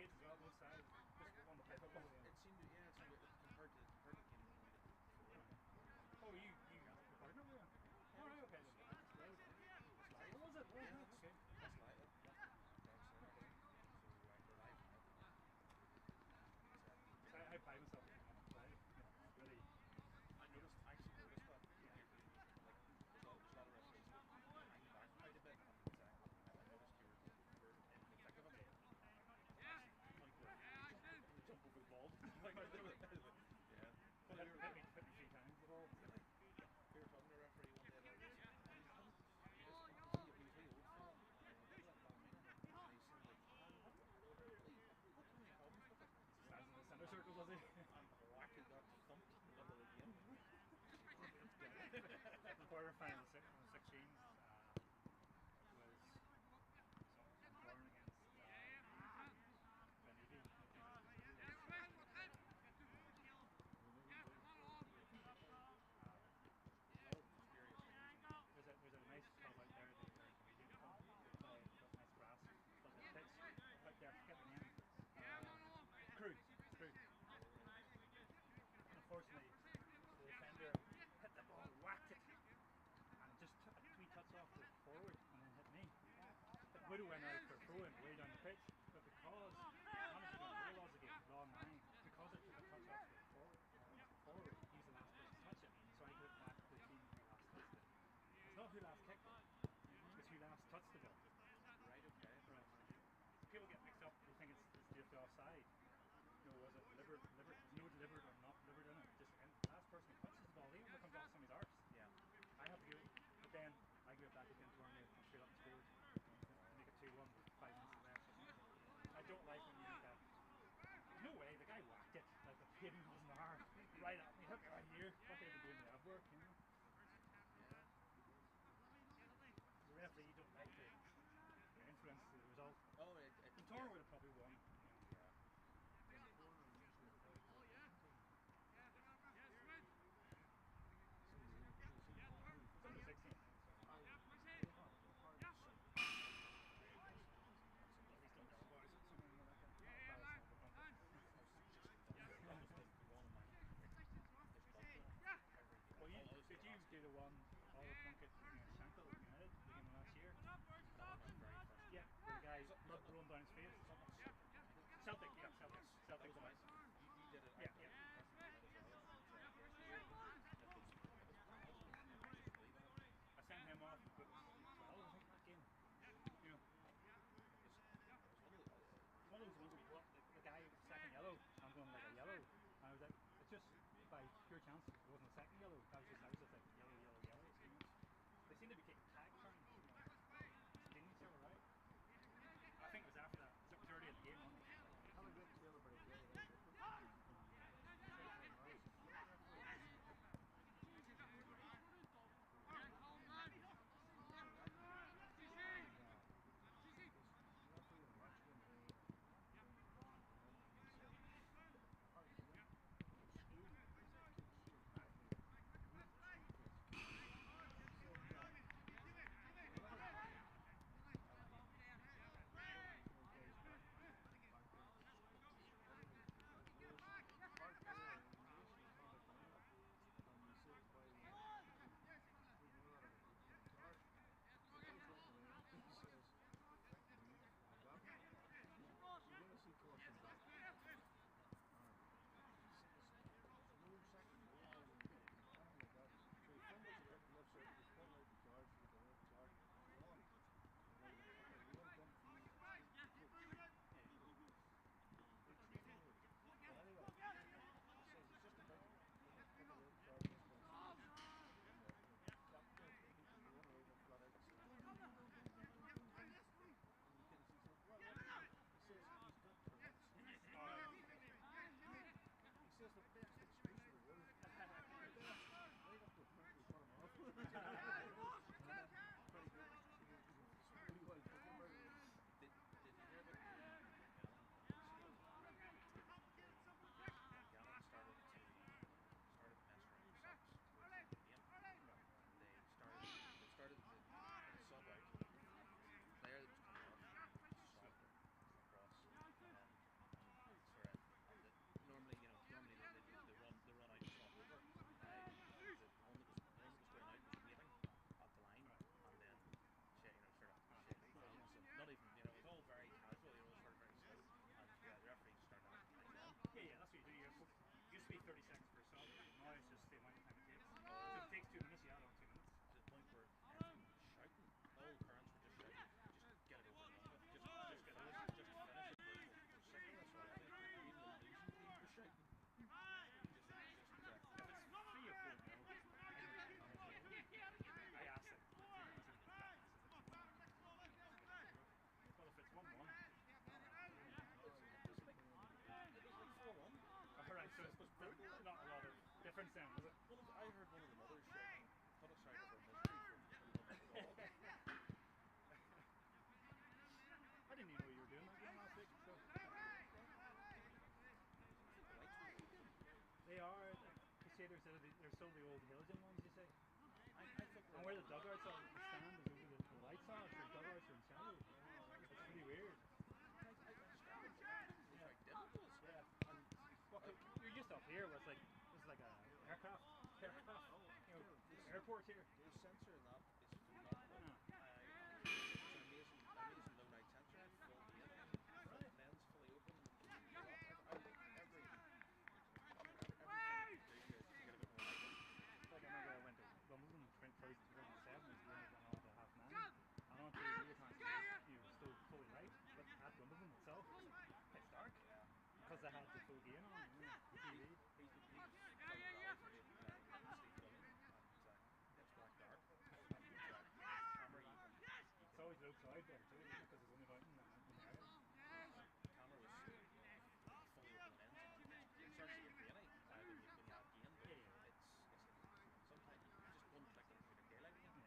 sides as well, both sides. Just on the pivot. It seemed, yeah, it seemed compared to the game before. Oh, you recording over there? Oh, right, okay. What was it? Yeah, Okay. that's live. I pride myself in play. Really. I actually noticed that. Yeah. Like, there's a lot of referees that hang back quite a bit, and I noticed you were in the thick of it. Like, you jump over the ball. Yeah. Hit me 3 times the ball. We were talking to a referee one day about this. He was really old fella. He was like, and he said, like, what can we call him with it? Stands in the centre circle, does he? And whack it got thumped in the middle of the game. The quarter-final 16s was Larne against There's a nice club out there, the Canadian club. They play nice grass, but the pitch out there, I forget the name. Crew. Unfortunately, the defender hit the ball, whacked it, and just took a 3 touch off the forward and then hit me. It would have went out for throwing way down the pitch, but because honestly, the laws again, law 9, because it took a touch off the forward, he's the last person to touch it, so I put it back to the team who last touched it. It's not who last kicked it, it's who last touched the ball. Right, okay. Right. People get mixed up, they think it's just the offside. No, was it deliberate? There's no deliberate or not deliberate in it. Just the last person who touches the ball, even if it comes off somebody's arse. Yeah. I have to give it, but then I give it back again to him and straight up and scored to make it 2-1 with 5 minutes left. here was like a aircraft, airport here. The sensor in that is phenomenal. It's an amazing low light sensor, full gain, lens fully open. Everything you do to get a bit more light. Like I remember I went to Wimbledon in 2007, it was the game was on at 9:30, and on TV it was still fully light, but at Wimbledon itself it was pitch dark because they had the full gain on, TV. He was playing rally for Linfield Own, and it's black dark. Camera it's always low cloud there too, because there's only mountain in the area. Camera was fully open lens. It starts to get grainy when you add gain, but it's sometimes just one click and it's like daylight again.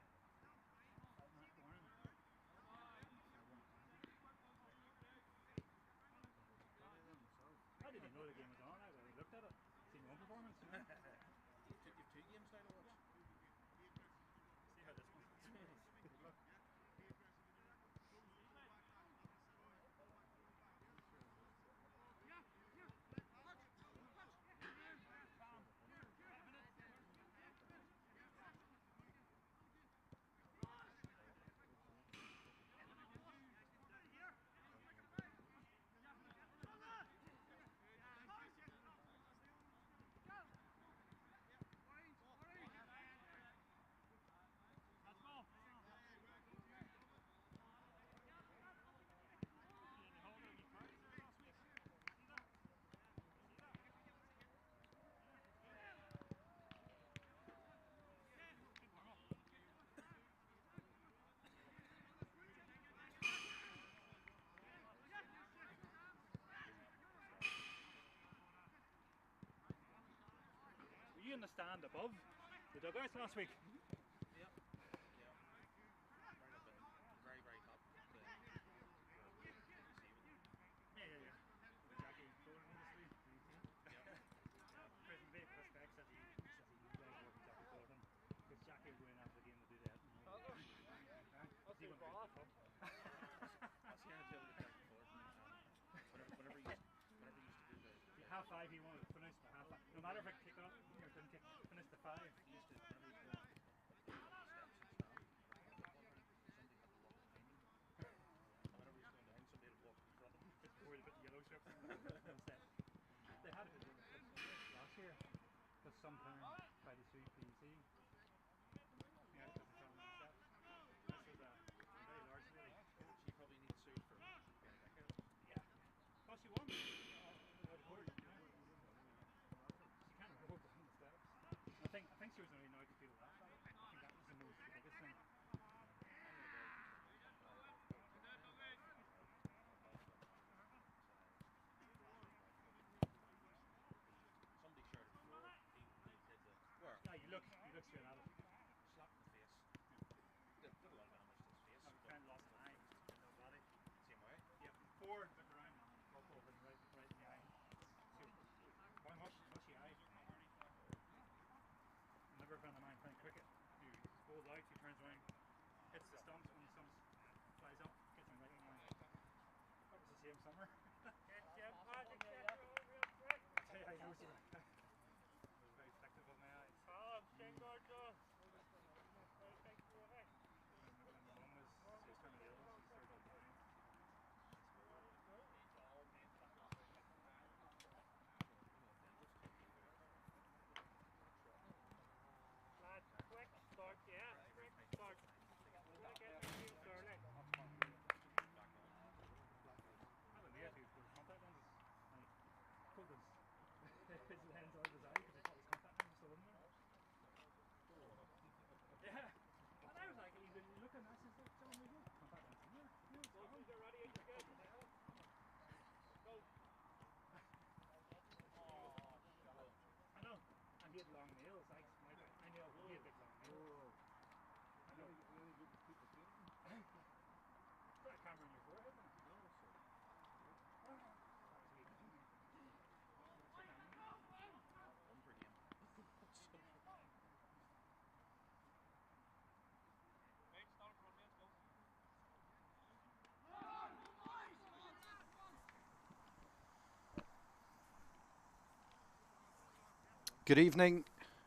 I didn't even know the game was on. I looked at it, seen one performance. You've 2 games now to watch. See how this one smells. Good luck. Were you in the stand above the dugouts last week? Yeah. Right up at very, very top. Yeah. With Jackie Ford in this week, U18. Prison Bay Prospect says he knew guys working Jackie Ford him, because Jackie will go in after the game to do that. He went to the pub. That's here until the Jackie Ford. Whenever he used to do the half 5 he wanted to finish by half 5. No matter if I kick up or didn't finish the 5. He used to, whenever he Good evening,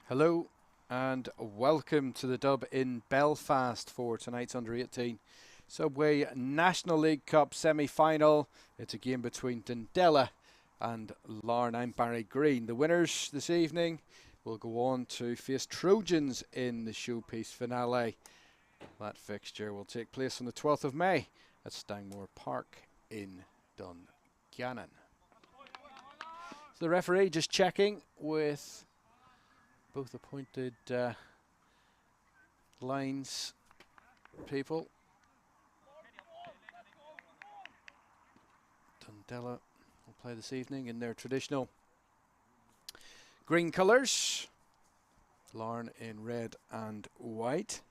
hello, and welcome to the dub in Belfast for tonight's Under-18 Subway National League Cup semi-final. It's a game between Dundela and Larne. I'm Barry Green. The winners this evening will go on to face Trojans in the showpiece finale. That fixture will take place on the 12th of May at Stangmore Park in Dungannon. So the referee just checking with both appointed lines people. Dundela will play this evening in their traditional green colours. Larne in red and white.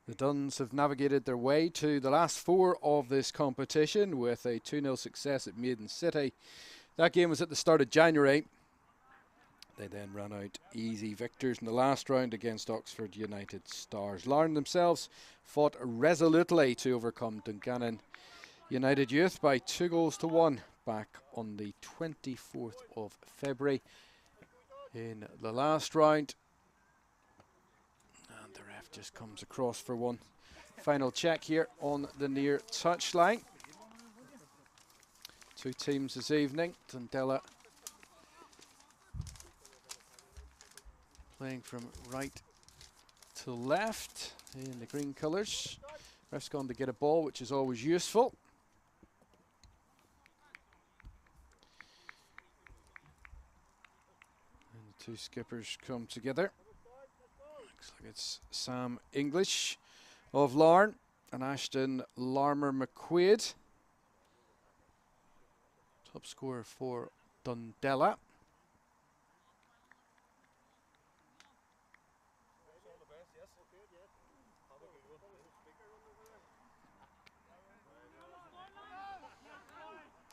The Duns have navigated their way to the last four of this competition with a 2-0 success at Maiden City. That game was at the start of January. They then ran out easy victors in the last round against Oxford United Stars. Larne themselves fought resolutely to overcome Dungannon United Youth by 2-1 back on the 24th of February in the last round. And the ref just comes across for one final check here on the near touchline. Two teams this evening. Dundela playing from right to left in the green colours. Ref's gone to get a ball, which is always useful. And the two skippers come together. Looks like it's Sam English of Larne and Ashton Larmer-McQuaid. Top scorer for Dundela.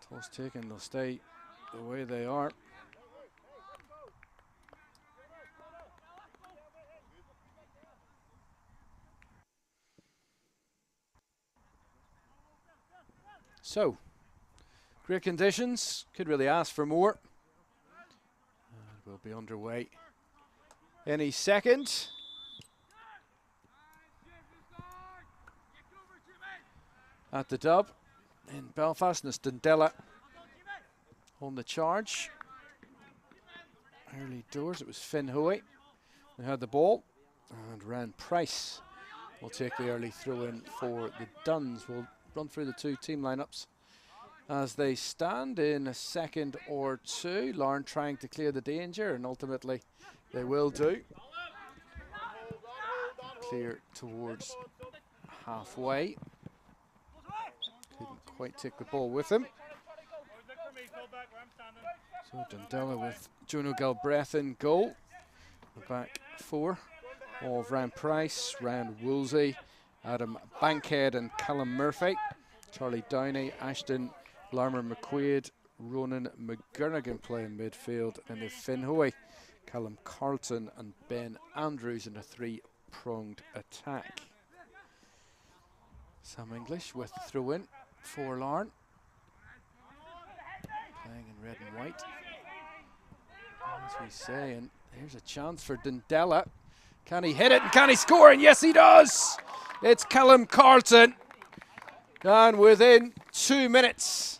Toss taken, they'll stay the way they are. So, great conditions, could really ask for more. And we'll be underway any second. At the dub in Belfast, and it's Dundela on the charge. Early doors, it was Finn Hoey who had the ball, and Ryan Price will take the early throw in for the Duns. We'll run through the two team lineups as they stand in a second or two. Larne trying to clear the danger, and ultimately they will do. Clear towards halfway. Couldn't quite take the ball with him. So Dundela with Jono Galbraith in goal. The back four of Ryan Price, Ryan Woolsey, Adam Bankhead and Callum Murphy. Charlie Downey, Ashton Larmer-McQuaid, Ronan McGurnigan play in midfield. And then Finn Hoey, Callum Carlton and Ben Andrews in a three-pronged attack. Sam English with the throw in for Larne. Playing in red and white, as we say, and here's a chance for Dundela. Can he hit it and can he score? And yes, he does! It's Callum Carlton. And within 2 minutes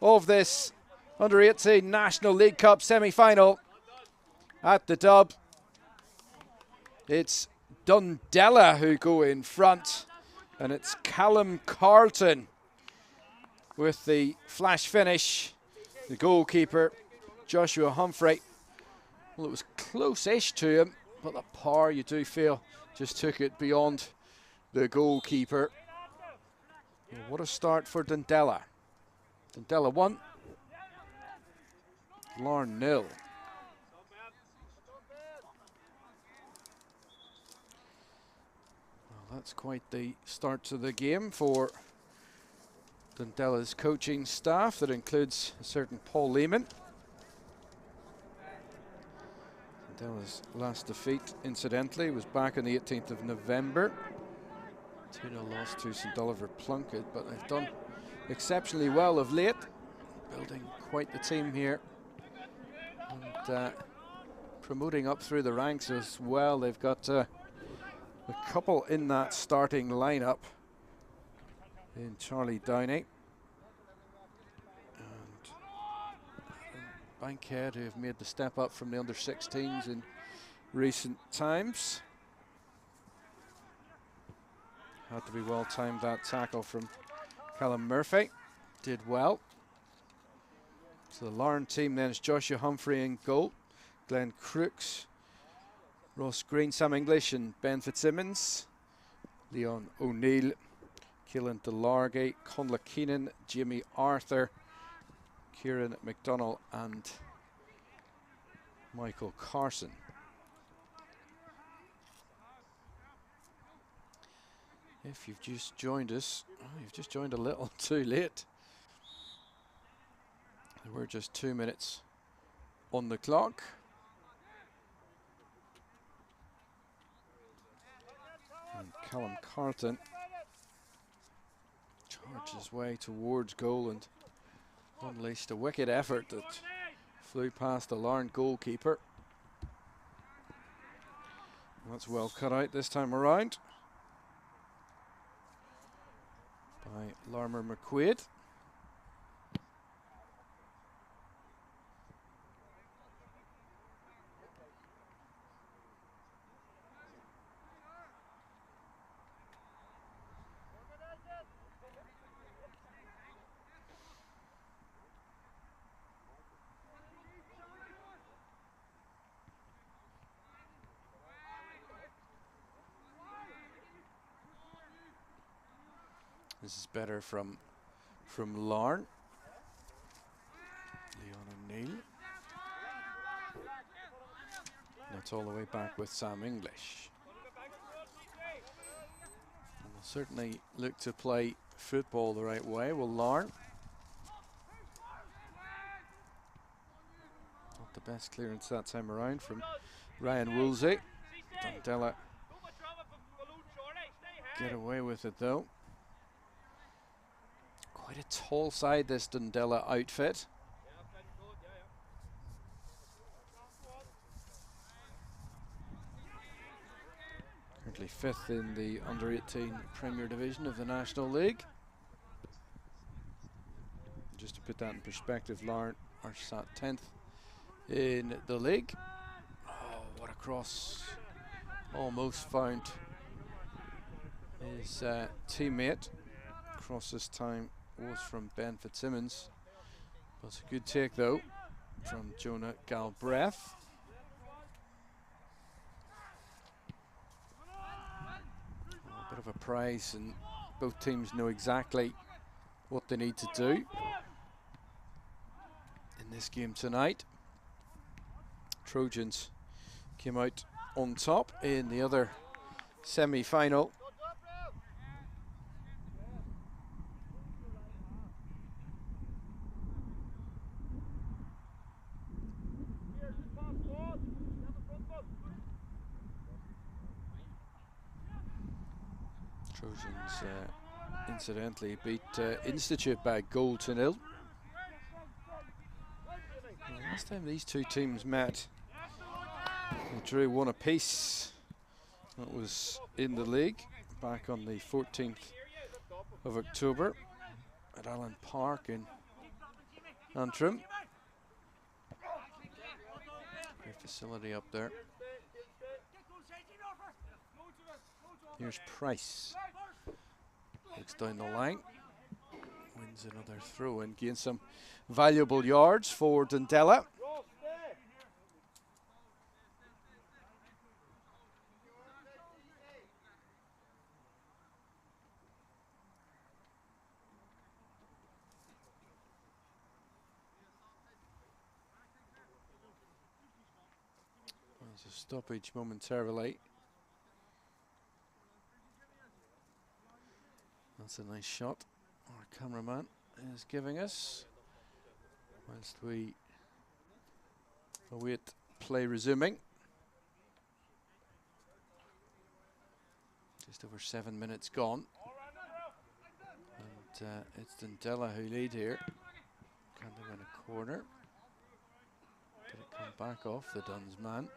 of this Under-18 National League Cup semi-final at the dub, it's Dundela who go in front, and it's Callum Carlton with the flash finish. The goalkeeper, Joshua Humphrey. Well, it was close-ish to him, but the power, you do feel, just took it beyond the goalkeeper. Well, what a start for Dundela. Dundela 1, Larne 0. Well, that's quite the start to the game for Dundela's coaching staff. That includes a certain Paul Lehman. Dundela's last defeat, incidentally, was back on the 18th of November. 2-0 loss to St Oliver Plunkett, but they've done exceptionally well of late, building quite the team here on promoting up through the ranks as well. They've got a couple in that starting lineup in Charlie Downey and Bankhead, who have made the step up from the under-16s in recent times. Had to be well timed, that tackle from Callum Murphy. Did well. So the Larne team then is Joshua Humphrey in goal, Glenn Crooks, Ross Green, Sam English and Ben Fitzsimmons, Leon O'Neill, Keelan Delargy, Conla Keenan, Jimmy Arthur, Kieran McDonnell and Michael Carson. If you've just joined us, you've just joined a little too late. We're just 2 minutes on the clock. And Callum Carton charged his way towards goal and unleashed a wicked effort that flew past the Larne goalkeeper. That's well cut out this time around by Larmer McQuaid. This is better from Larne. Leon O'Neill. That's all the way back with Sam English. And they'll certainly look to play football the right way. Well, Larne. Not the best clearance that time around from Ryan Woolsey. Dundela get away with it though. Quite a tall side, this Dundela outfit. Currently 5th in the under-18 Premier Division of the National League. Just to put that in perspective, Larne are sat 10th in the league. Oh, what a cross. Almost found his teammate. Cross this time was from Ben Fitzsimmons. But a good take though from Jonah Galbraith. A bit of a prize, and both teams know exactly what they need to do in this game tonight. Trojans came out on top in the other semi-final. Trojans incidentally beat Institute by a goal to 0. Last time these two teams met, they drew 1 apiece. That was in the league back on the 14th of October at Allen Park in Antrim. Great facility up there. Here's Price. Looks down the line. Wins another throw and gains some valuable yards for Dundela. There's a stoppage momentarily. That's a nice shot our cameraman is giving us whilst we await play resuming. Just over 7 minutes gone. And it's Dundela who lead here. Can they win a corner? Did it come back off the Duns man?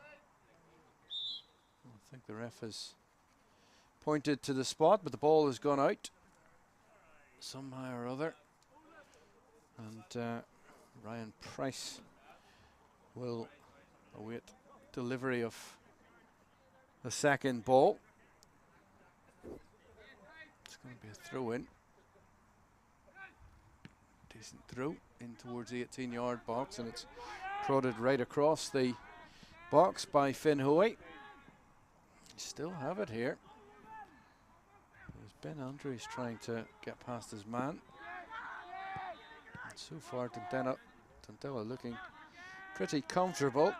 I think the ref has pointed to the spot, but the ball has gone out somehow or other. And Ryan Price will await delivery of the second ball. It's going to be a throw in. Decent throw in towards the 18-yard box, and it's prodded right across the box by Finn Hoey. Still have it here. There's Ben Andrews trying to get past his man. And so far, Dundela looking pretty comfortable.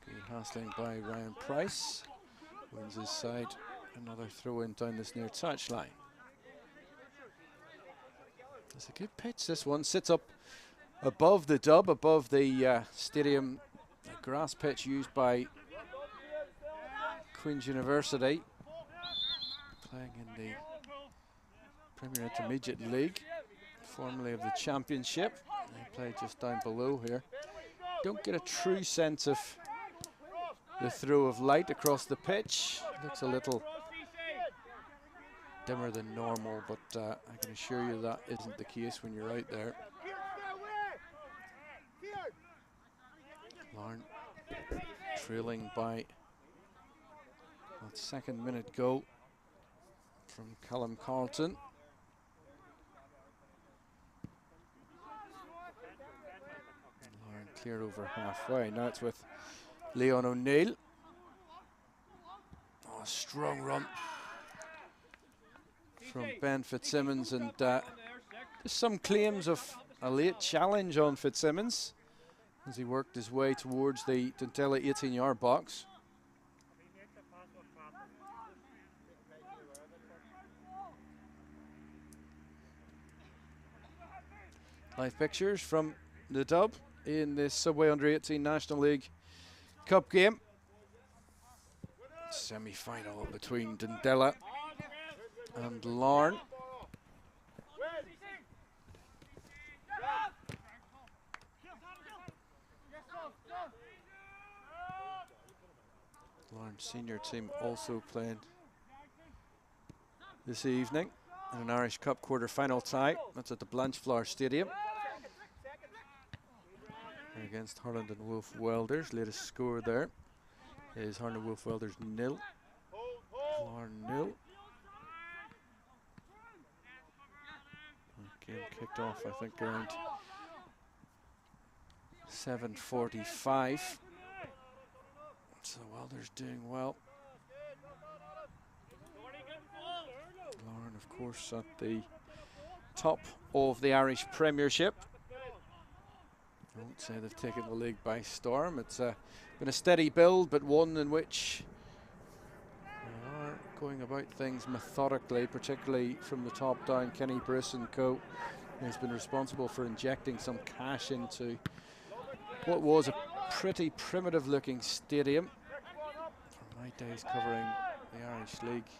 Good hassling by Ryan Price. Wins his side. Another throw in down this near touchline. It's a good pitch, this one. Sits up above the dub, above the stadium grass pitch used by Queen's University. Playing in the Premier Intermediate League, formerly of the Championship. They play just down below here. Don't get a true sense of the throw of light across the pitch. Looks a little dimmer than normal, but I can assure you that isn't the case when you're out there. Larne trailing by that second minute goal from Callum Carlton. Larne cleared over halfway. Now it's with Leon O'Neill. Oh, a strong run from Ben Fitzsimmons, and there's some claims of a late challenge on Fitzsimmons as he worked his way towards the Dundela 18-yard box. Live pictures from the dub in this Subway Under-18 National League Cup game. Semi-final between Dundela and Larne. Larne senior team also playing this evening in an Irish Cup quarter-final tie. That's at the Blanchflower Stadium against Harland and Wolf Welders. Latest score there is Harland and Wolf Welders 0, Larne 0. Game kicked off, I think, around 7:45. So Welders doing well. Larne, of course, at the top of the Irish Premiership. I won't say they've taken the league by storm. It's been a steady build, but one in which they are going about things methodically, particularly from the top down. Kenny Bruce and co. has been responsible for injecting some cash into what was a pretty primitive looking stadium. From my days covering the Irish League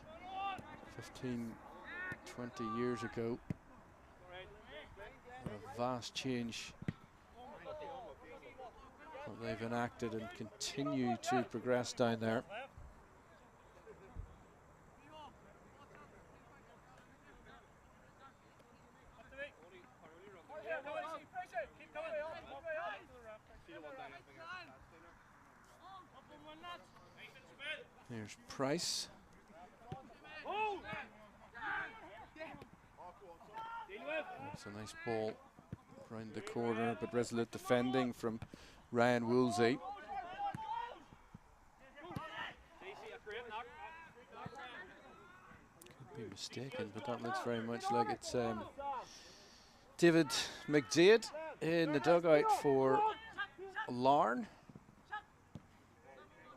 15, 20 years ago. What a vast change that they've enacted and continue to progress down there. Here's Price. It's a nice ball round the corner, but resolute defending from Ryan Woolsey. Could be mistaken, but that looks very much like it's David McDade in the dugout for Larne.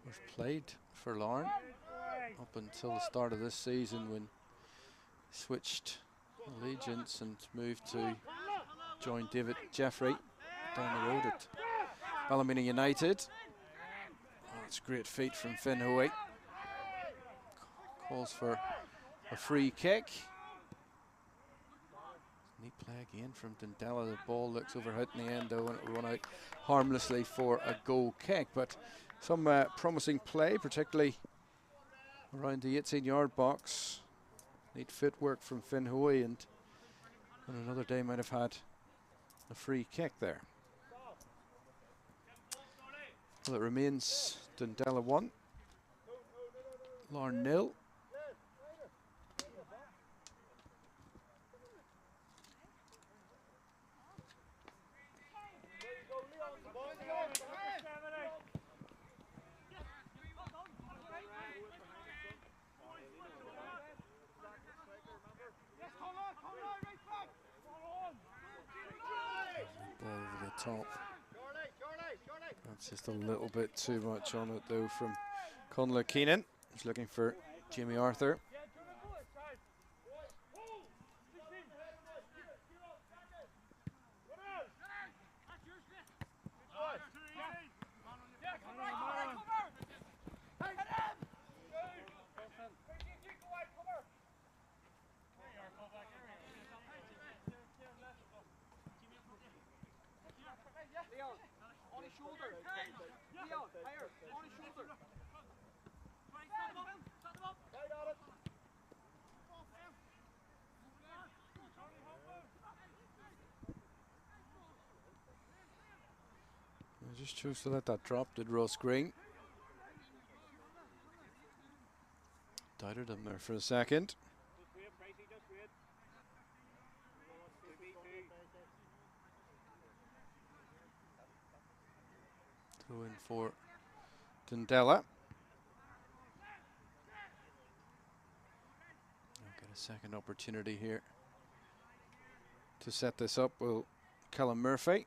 Was played for Larne up until the start of this season when he switched allegiance and moved to join David Jeffrey down the road at Ballymena United. That's great feet from Finn Hoey. Calls for a free kick. Neat play again from Dundela. The ball looks overhit in the end though, and it will run out harmlessly for a goal kick. But some promising play, particularly around the 18-yard box. Neat footwork from Finn Hoey, and on another day might have had a free kick there. Well, it remains Dundela 1, Larne 0. Ball over the top. That's just a little bit too much on it though from Conla Keenan. He's looking for Jimmy Arthur. Just chose to let that drop, did Ross Green. Doubted him there for a second. Throw in for Dundela. I'll get a second opportunity here to set this up. Will Callum Murphy.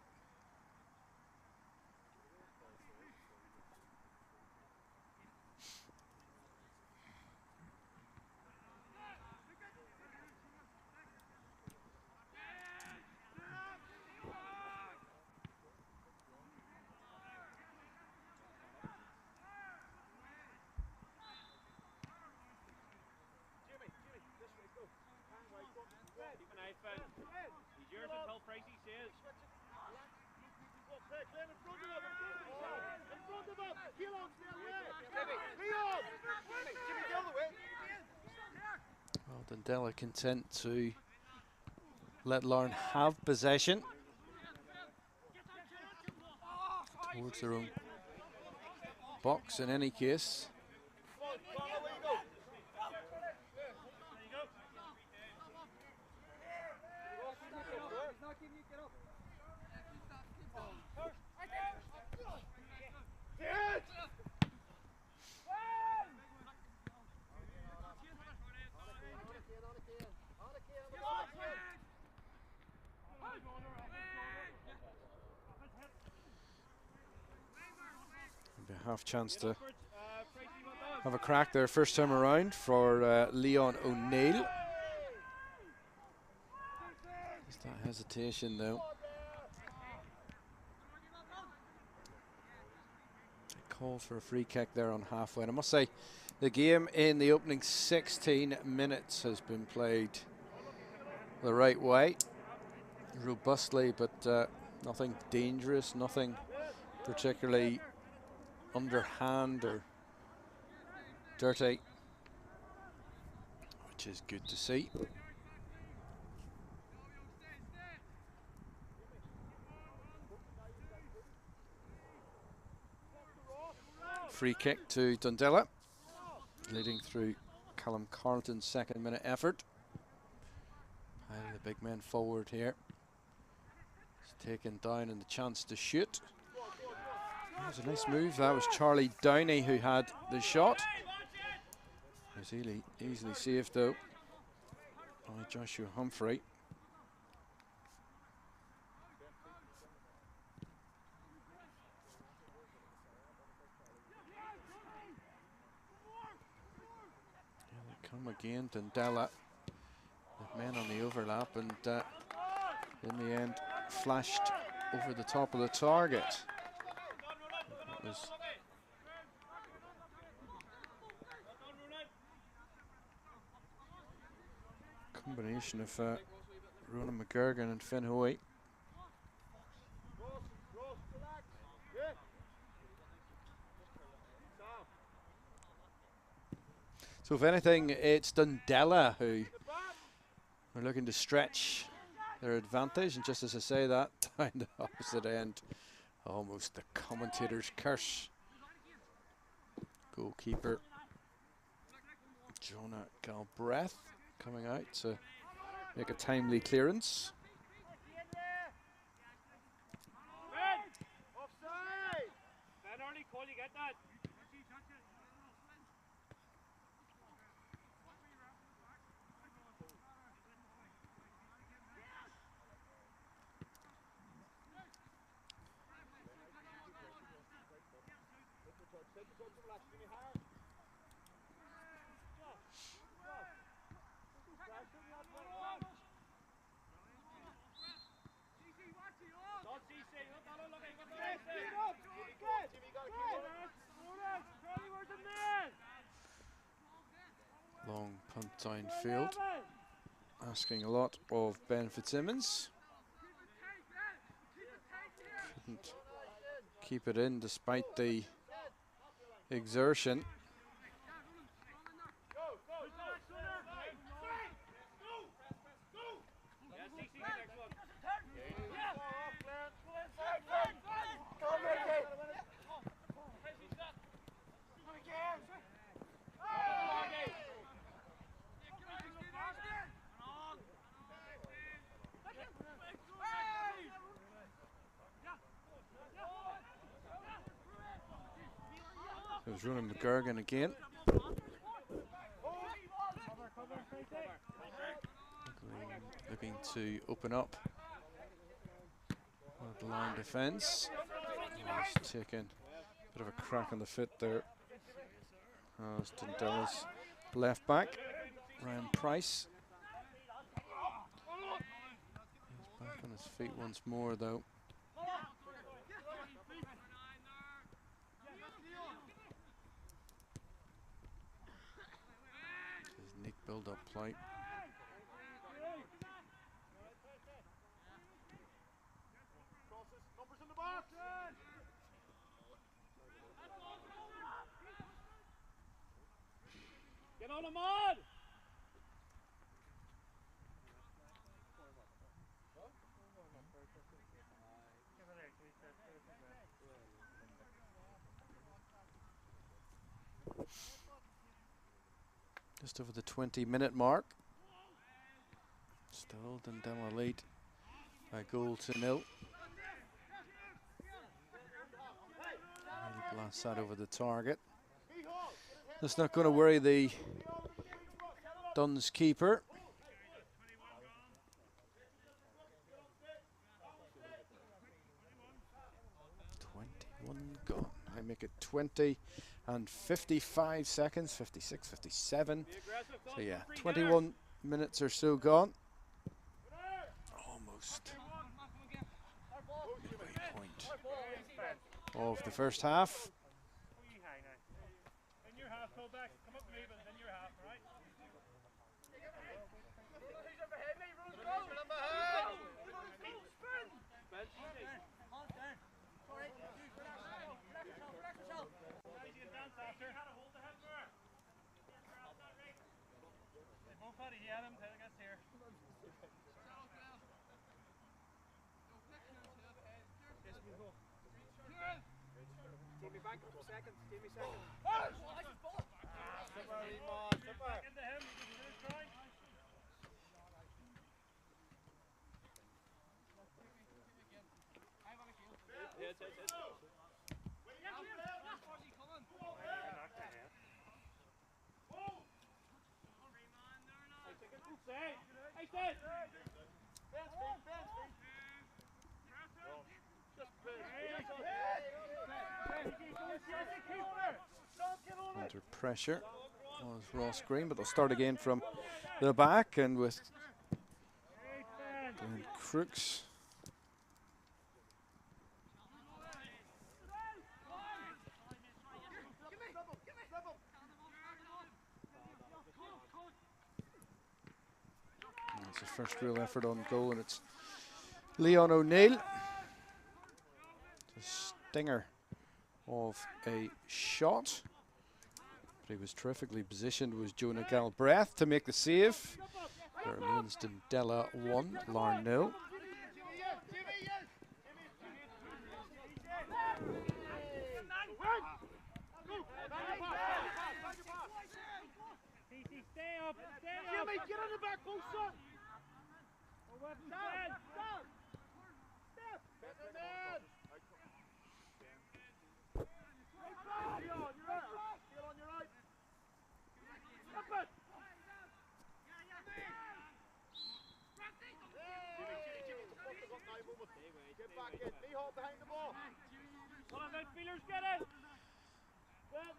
Well, Dundela content to let Larne have possession towards their own box in any case. Half chance to have a crack there first time around for Leon O'Neill. Just that hesitation though. Calls for a free kick there on halfway. And I must say the game in the opening 16 minutes has been played the right way, robustly, but nothing dangerous, nothing particularly underhand or dirty, which is good to see. Free kick to Dundela, leading through Callum Carlton's second minute effort. Piling the big men forward here. He's taken down and the chance to shoot. That was a nice move. That was Charlie Downey who had the shot. It was easily saved though by Joshua Humphrey. Here they come again, Dundela with men on the overlap, and in the end flashed over the top of the target. It was Combination of Ronan McGurgan and Finn Hoey. So if anything, it's Dundela who are looking to stretch their advantage, and just as I say that, down the opposite end, almost the commentator's curse. Goalkeeper Jonah Galbraith coming out to make a timely clearance. Long punt downfield, asking a lot of Ben Fitzsimmons. Couldn't keep it in despite the exertion. There's Ronan McGurgan again. Looking to open up the line defence. He's taken a bit of a crack on the foot there. As Dundela's left back, Ryan Price. He's back on his feet once more though. Neat build-up play. Get on him on! Just over the 20-minute mark. Still Dundela lead by 1-0. Really blasts that over the target. That's not going to worry the Duns keeper. 21 gone. I make it 20 and 55 seconds, 56, 57. So yeah, 21 minutes or so gone. Almost midway point of the first half. Under pressure was Ross Green, but they'll start again from the back and with Glenn Crooks. first real effort on goal, and it's Leon O'Neill. The stinger of a shot. But he was terrifically positioned, was Jonah Galbraith to make the save. There remains Dundela 1, Larne 0. Jimmy, get on the back post, son! Down! Step! Better man! Heel on your right! Step it! Jimmy, focus up now, move it. Get back in, knee hold behind the ball. Come on, midfielders, get it! Red!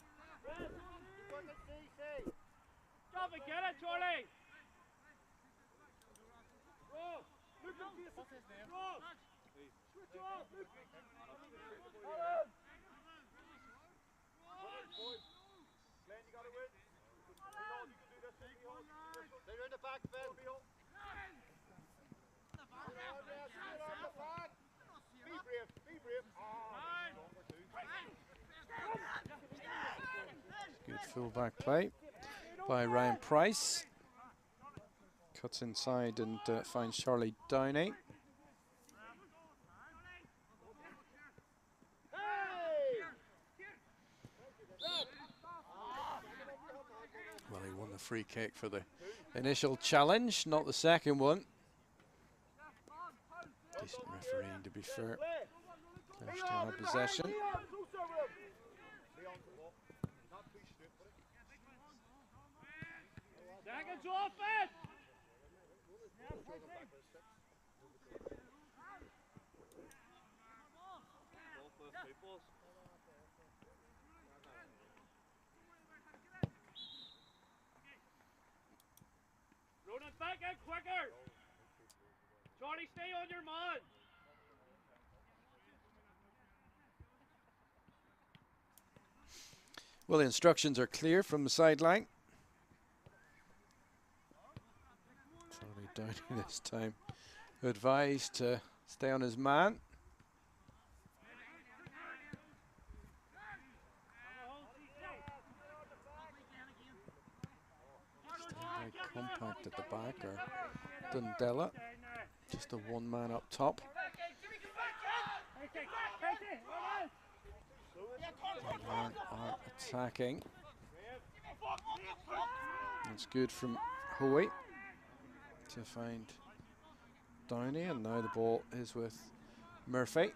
You've got the CC! Stop and get it, Charlie! Ross! Look at this! What's his name? Ross! Switch off! Look! Alan! Boys! Glenn, you got to win. Behold, you can do this. Behold. They're in the back, Ben. Behold. Be brave. Be brave. Good full-back play by Ryan Price. Cuts inside and finds Charlie Downey. Well, he won the free kick for the initial challenge, not the second one. Decent refereeing, to be fair. Clare still had possession. Seconds off it! Run it back in quicker! Charlie, stay on your man! Well, the instructions are clear from the sideline. Charlie Downey this time advised to stay on his man. Staying very compact at the back are Dundela. Just a one man up top. Larne are attacking. It's good from Hoey to find Downey, and now the ball is with Murphy.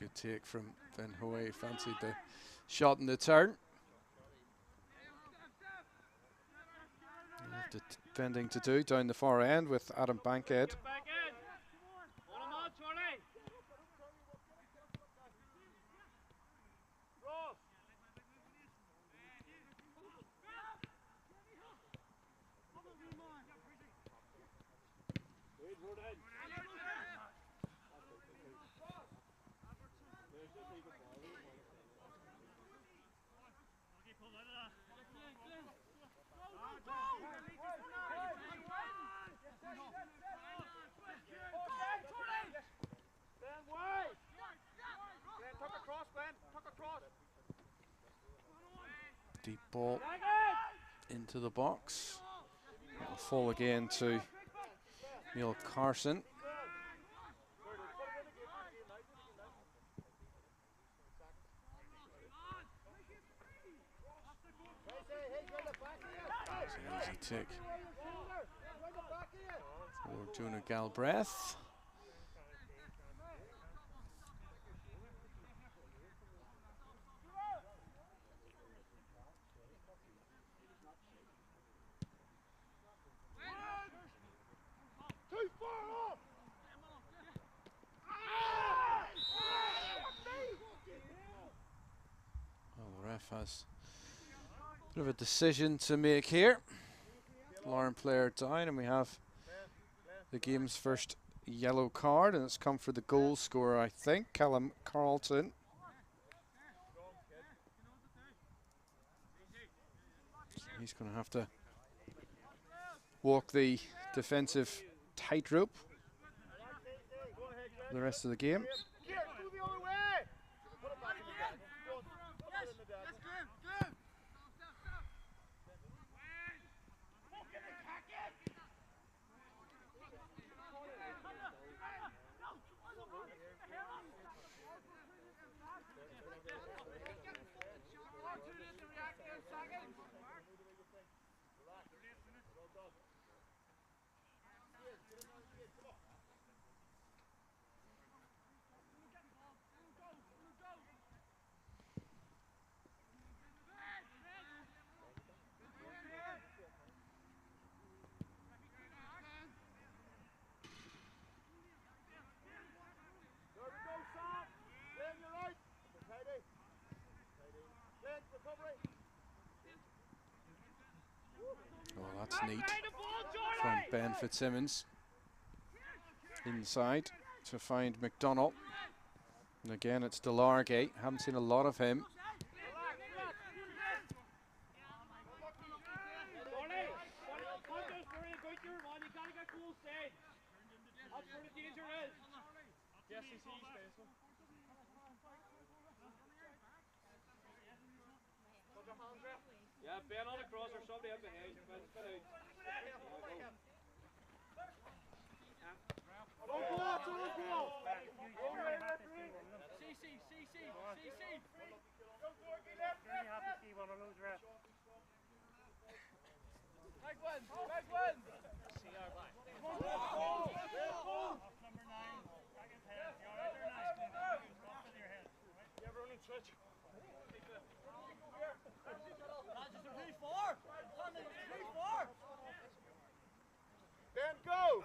Good take from Ben Hoey, fancied the shot in the turn. Defending to do down the far end with Adam Bankhead. Deep ball into the box. It'll fall again to Neil Carson. It's an easy tick for Jonah Galbraith. Has Bit of a decision to make here. Larne player down, and we have the game's first yellow card, and it's come for the goal scorer, I think, Callum Carlton. So he's going to have to walk the defensive tightrope for the rest of the game. Oh, that's neat from Ben Fitzsimmons. Inside to find McDonald. And again, it's Delargate. Haven't seen a lot of him. Yeah, Ben on the cross or somebody up ahead. Ben, go!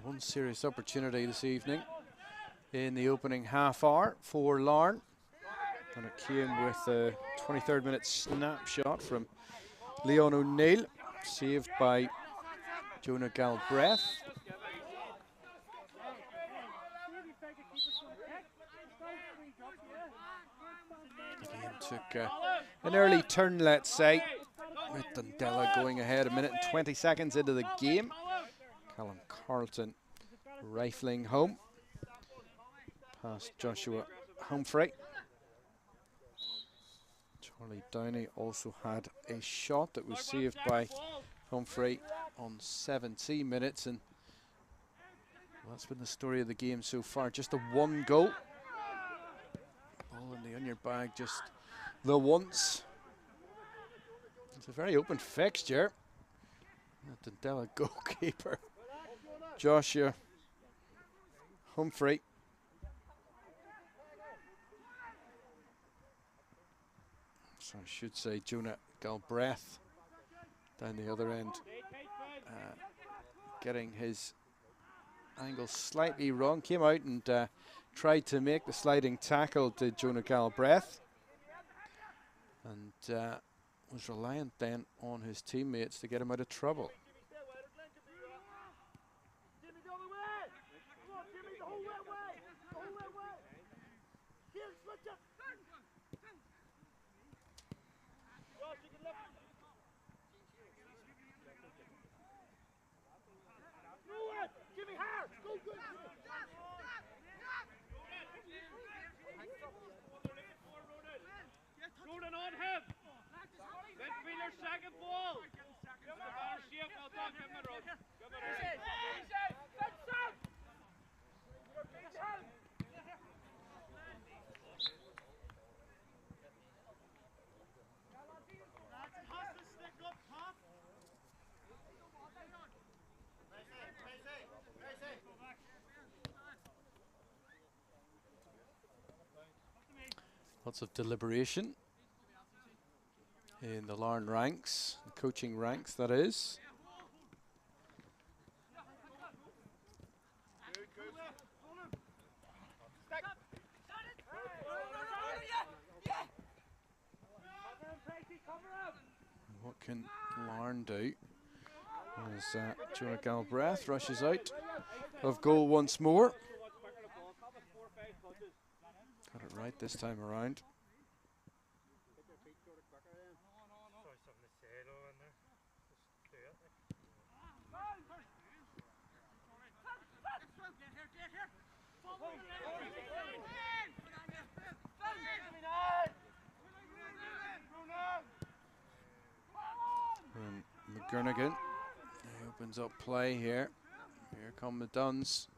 One serious opportunity this evening in the opening half hour for Larne, and it came with a 23rd minute snapshot from Leon O'Neill, saved by Jonah Galbraith. The game took an early turn, let's say, with Dundela going ahead a minute and 20 seconds into the game. Callum Carlton rifling home past Joshua Humphrey. Charlie Downey also had a shot that was saved by Humphrey on 17 minutes, and well, that's been the story of the game so far. Just the one goal. Ball in the onion bag just the once. It's a very open fixture. The Dundela goalkeeper Joshua Humphrey. So I should say Jonah Galbraith down the other end, getting his angle slightly wrong. Came out and tried to make the sliding tackle to Jonah Galbraith, and was reliant then on his teammates to get him out of trouble. Second ball. Lots of deliberation in the Larne ranks, the coaching ranks, that is. What can Larne do? As Jonah Galbraith rushes out of goal once more. Got it right this time around. And McGurnigan opens up play here. Here come the Duns.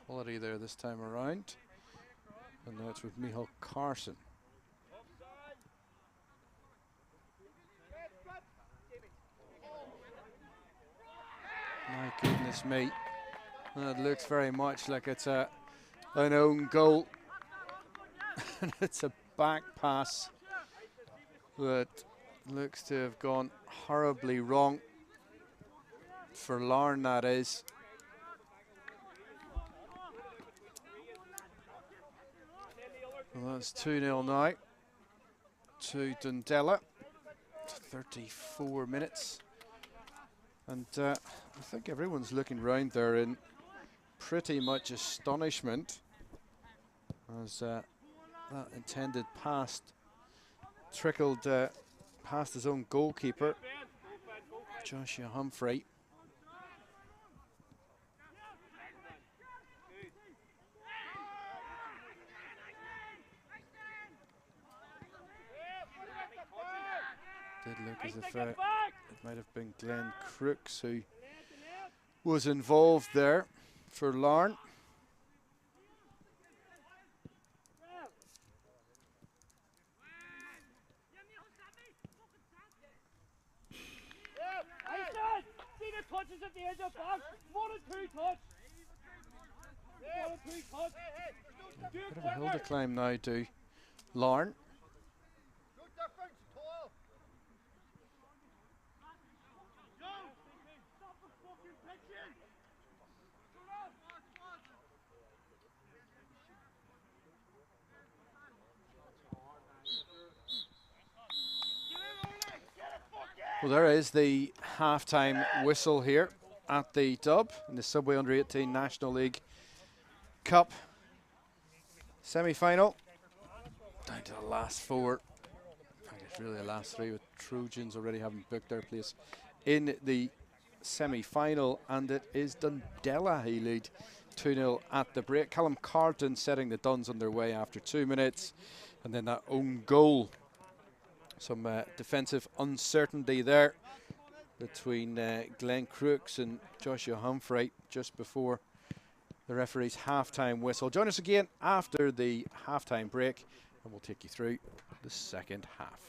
Quality there this time around. And now it's with Michal Carson. My goodness me. That looks very much like it's an own goal. And it's a back pass that looks to have gone horribly wrong. For Larne, that is. Well, that's 2-0 now to Dundela. 34 minutes. And I think everyone's looking round there in pretty much astonishment as that intended pass trickled past his own goalkeeper, Joshua Humphrey. Did look as if it might have been Glenn Crooks who was involved there for Larne. Touches at the edge of box. 1 and 2 touch. 1 and 2 touch. Bit of a hill to climb now to Larne. Good difference, tall. Stop the fucking pitching. Well, there is the half-time whistle here at the Dub in the Subway Under-18 National League Cup semi-final. Down to the last 4. In fact, it's really the last 3 with Trojans already having booked their place in the semi-final, and it is Dundela who lead 2-0 at the break. Callum Carlton setting the Duns on their way after 2 minutes, and then that own goal. Some defensive uncertainty there between Glenn Crooks and Joshua Humphrey just before the referee's half-time whistle. Join us again after the half-time break and we'll take you through the second half.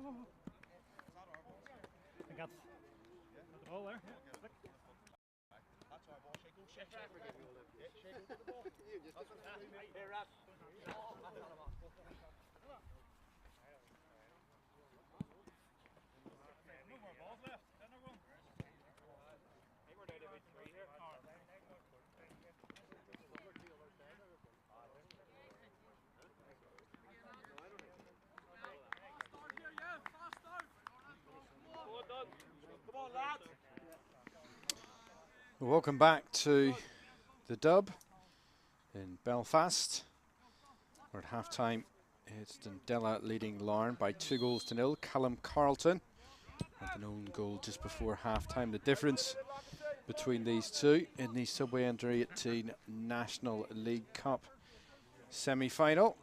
I got the ball there. Flick. That's our ball. Shake, go, shake, shake. Yeah, shake into the ball. Hey, Rap. No more balls left. Is there one? I think we're down to about 3 here. Come on, lads. Welcome back to the Dub in Belfast. We're at half-time. It's Dundela leading Larne by 2-0. Callum Carlton with an own goal just before half-time. The difference between these two in the Subway Under 18 National League Cup semi-final.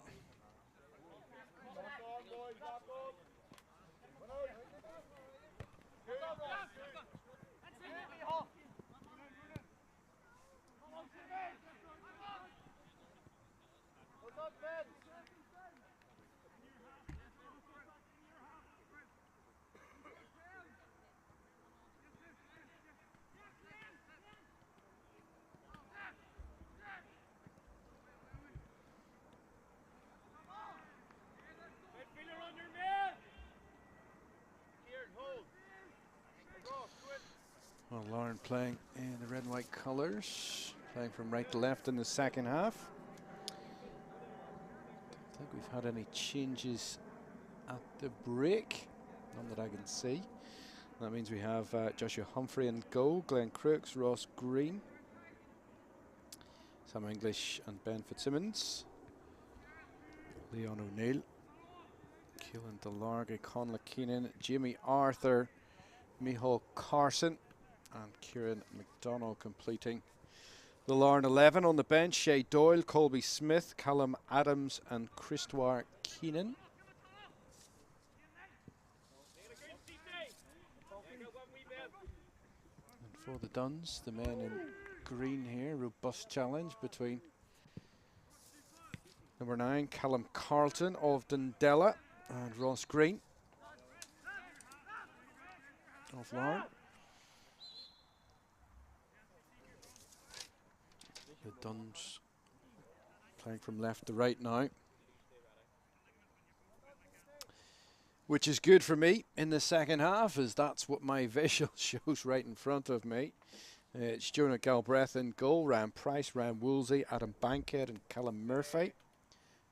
Well, Larne playing in the red and white colours, playing from right to left in the second half. Don't think we've had any changes at the break, none that I can see. That means we have Joshua Humphrey in goal, Glenn Crooks, Ross Green, Sam English and Ben Fitzsimmons, Leon O'Neill, Keelan DeLarge, Conla Keenan, Jimmy Arthur, Micheál Carson and Kieran McDonald completing the Larne 11. On the bench, Shay Doyle, Colby Smith, Callum Adams and Christwar Keenan. And for the Duns, the men in green here, robust challenge between number 9, Callum Carlton of Dundela, and Ross Green of Larne. The Duns playing from left to right now, which is good for me in the second half, as that's what my visual shows right in front of me. It's Jonah Galbraith in goal, Ryan Price, Ryan Woolsey, Adam Bankhead and Callum Murphy,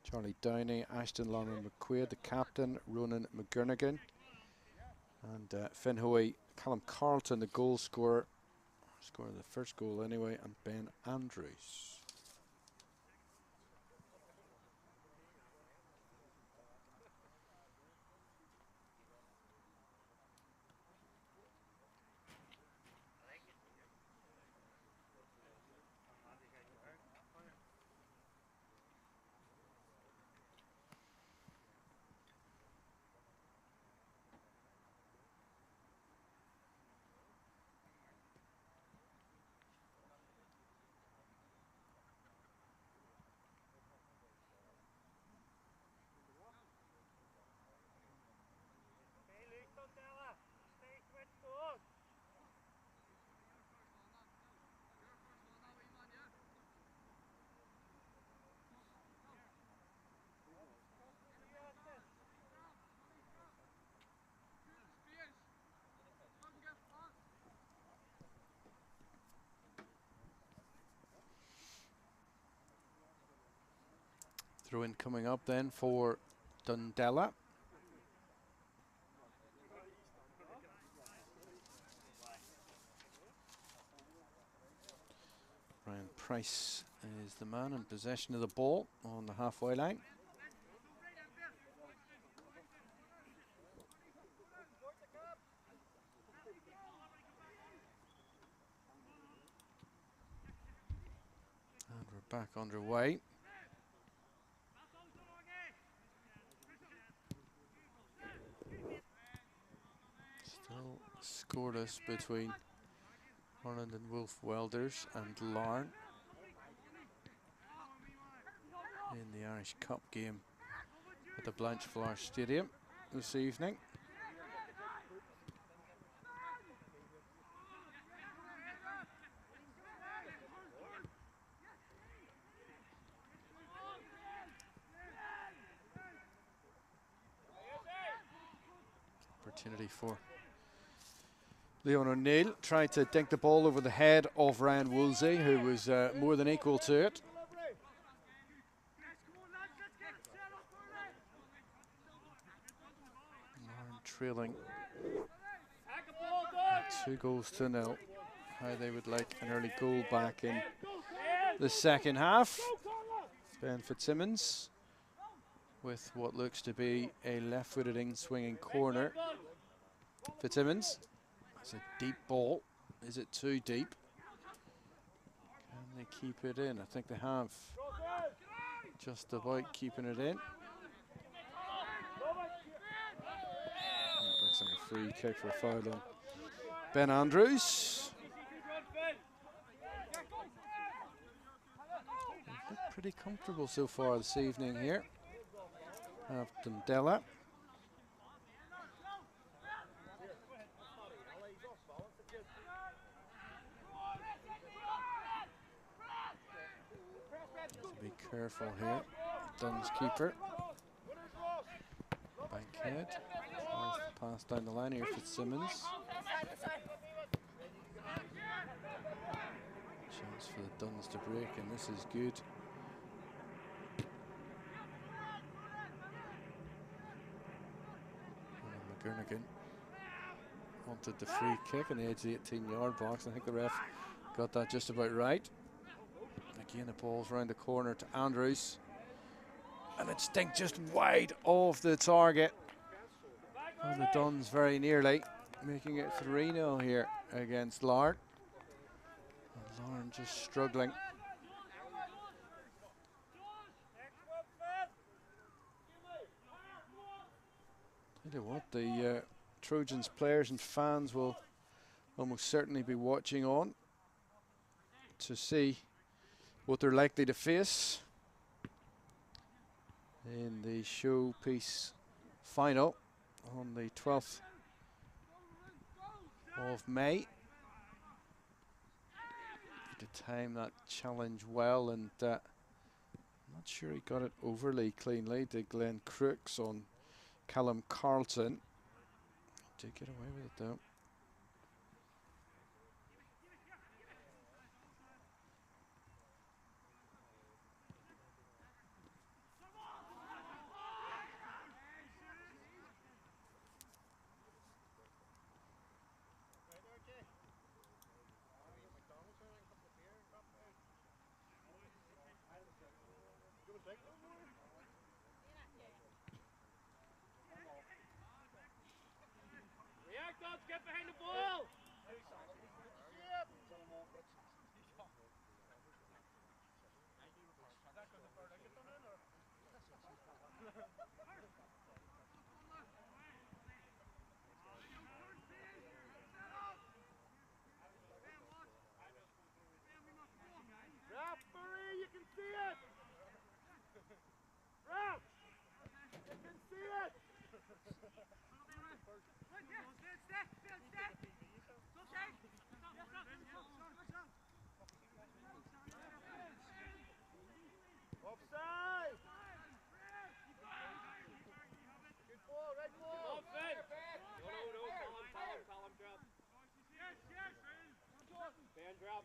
Charlie Downey, Ashton Lauren McQuaid, the captain, Ronan McGurnigan, and Finn Hoey, Callum Carlton, the goal scorer, scoring the first goal anyway, and Ben Andrews. Throw-in coming up then for Dundela. Ryan Price is the man in possession of the ball on the halfway line. And we're back underway. Still scoreless between Holland and Wolf Welders and Larne in the Irish Cup game at the Blanchflower Stadium this evening. Opportunity for Leon O'Neill. Tried to dink the ball over the head of Ryan Woolsey, who was more than equal to it. Larne trailing 2-0. How they would like an early goal back in the second half. Ben Fitzsimmons with what looks to be a left-footed in-swinging corner. Fitzsimmons, it's a deep ball. Is it too deep? Can they keep it in? I think they have. Just about keeping it in. That looks like a free kick for a foul on Ben Andrews. They've looked pretty comfortable so far this evening here. Have Dundela. Be careful here. Dunn's keeper. Bankhead. Pass down the line here, Fitzsimmons. Chance for the Duns to break, and this is good. McGurnigan wanted the free kick on the edge of the 18-yard box. I think the ref got that just about right. Again, the ball's round the corner to Andrews. And it's dinked just wide of the target. And the Duns very nearly making it 3-0 here against Larne. And Larne just struggling. Tell you what, the Trojans players and fans will almost certainly be watching on to see what they're likely to face in the showpiece final on the 12th of May. To time that challenge well, and I'm not sure he got it overly cleanly. Did Glenn Crooks on Callum Carlton. Did get away with it though. Get behind the ball! Referee, you can see it! Ref! You can see it! Offside! Good ball, red ball! No, column drop. Band drop.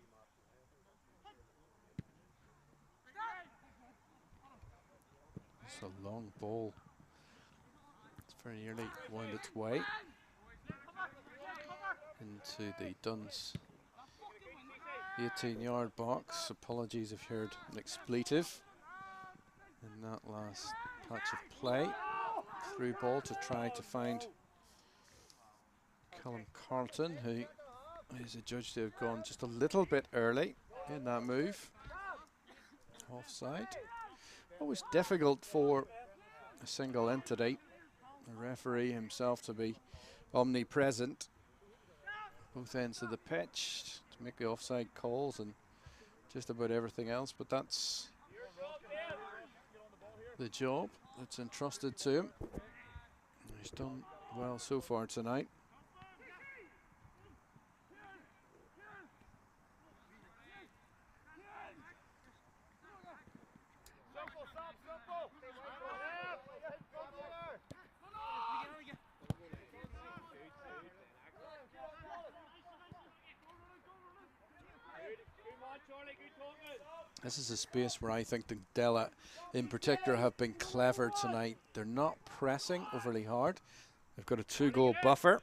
It's a long ball. It's very nearly wound its way into the Duns 18-yard box. Apologies if you heard an expletive in that last patch of play. Through ball to try to find Callum Carlton, who is adjudged to have gone just a little bit early in that move. Offside. Always difficult for a single entity, the referee himself, to be omnipresent both ends of the pitch to make the offside calls and just about everything else, but that's the job that's entrusted to him. He's done well so far tonight. This is a space where I think Dundela in particular have been clever tonight. They're not pressing overly hard. They've got a 2-goal buffer.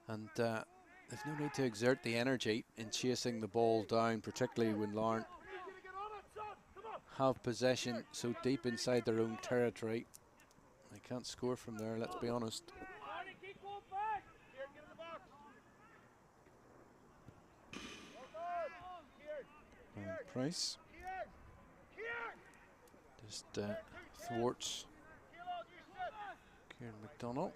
And they've no need to exert the energy in chasing the ball down, particularly when Larne have possession so deep inside their own territory. They can't score from there, let's be honest. Price just thwarts Kieran McDonald.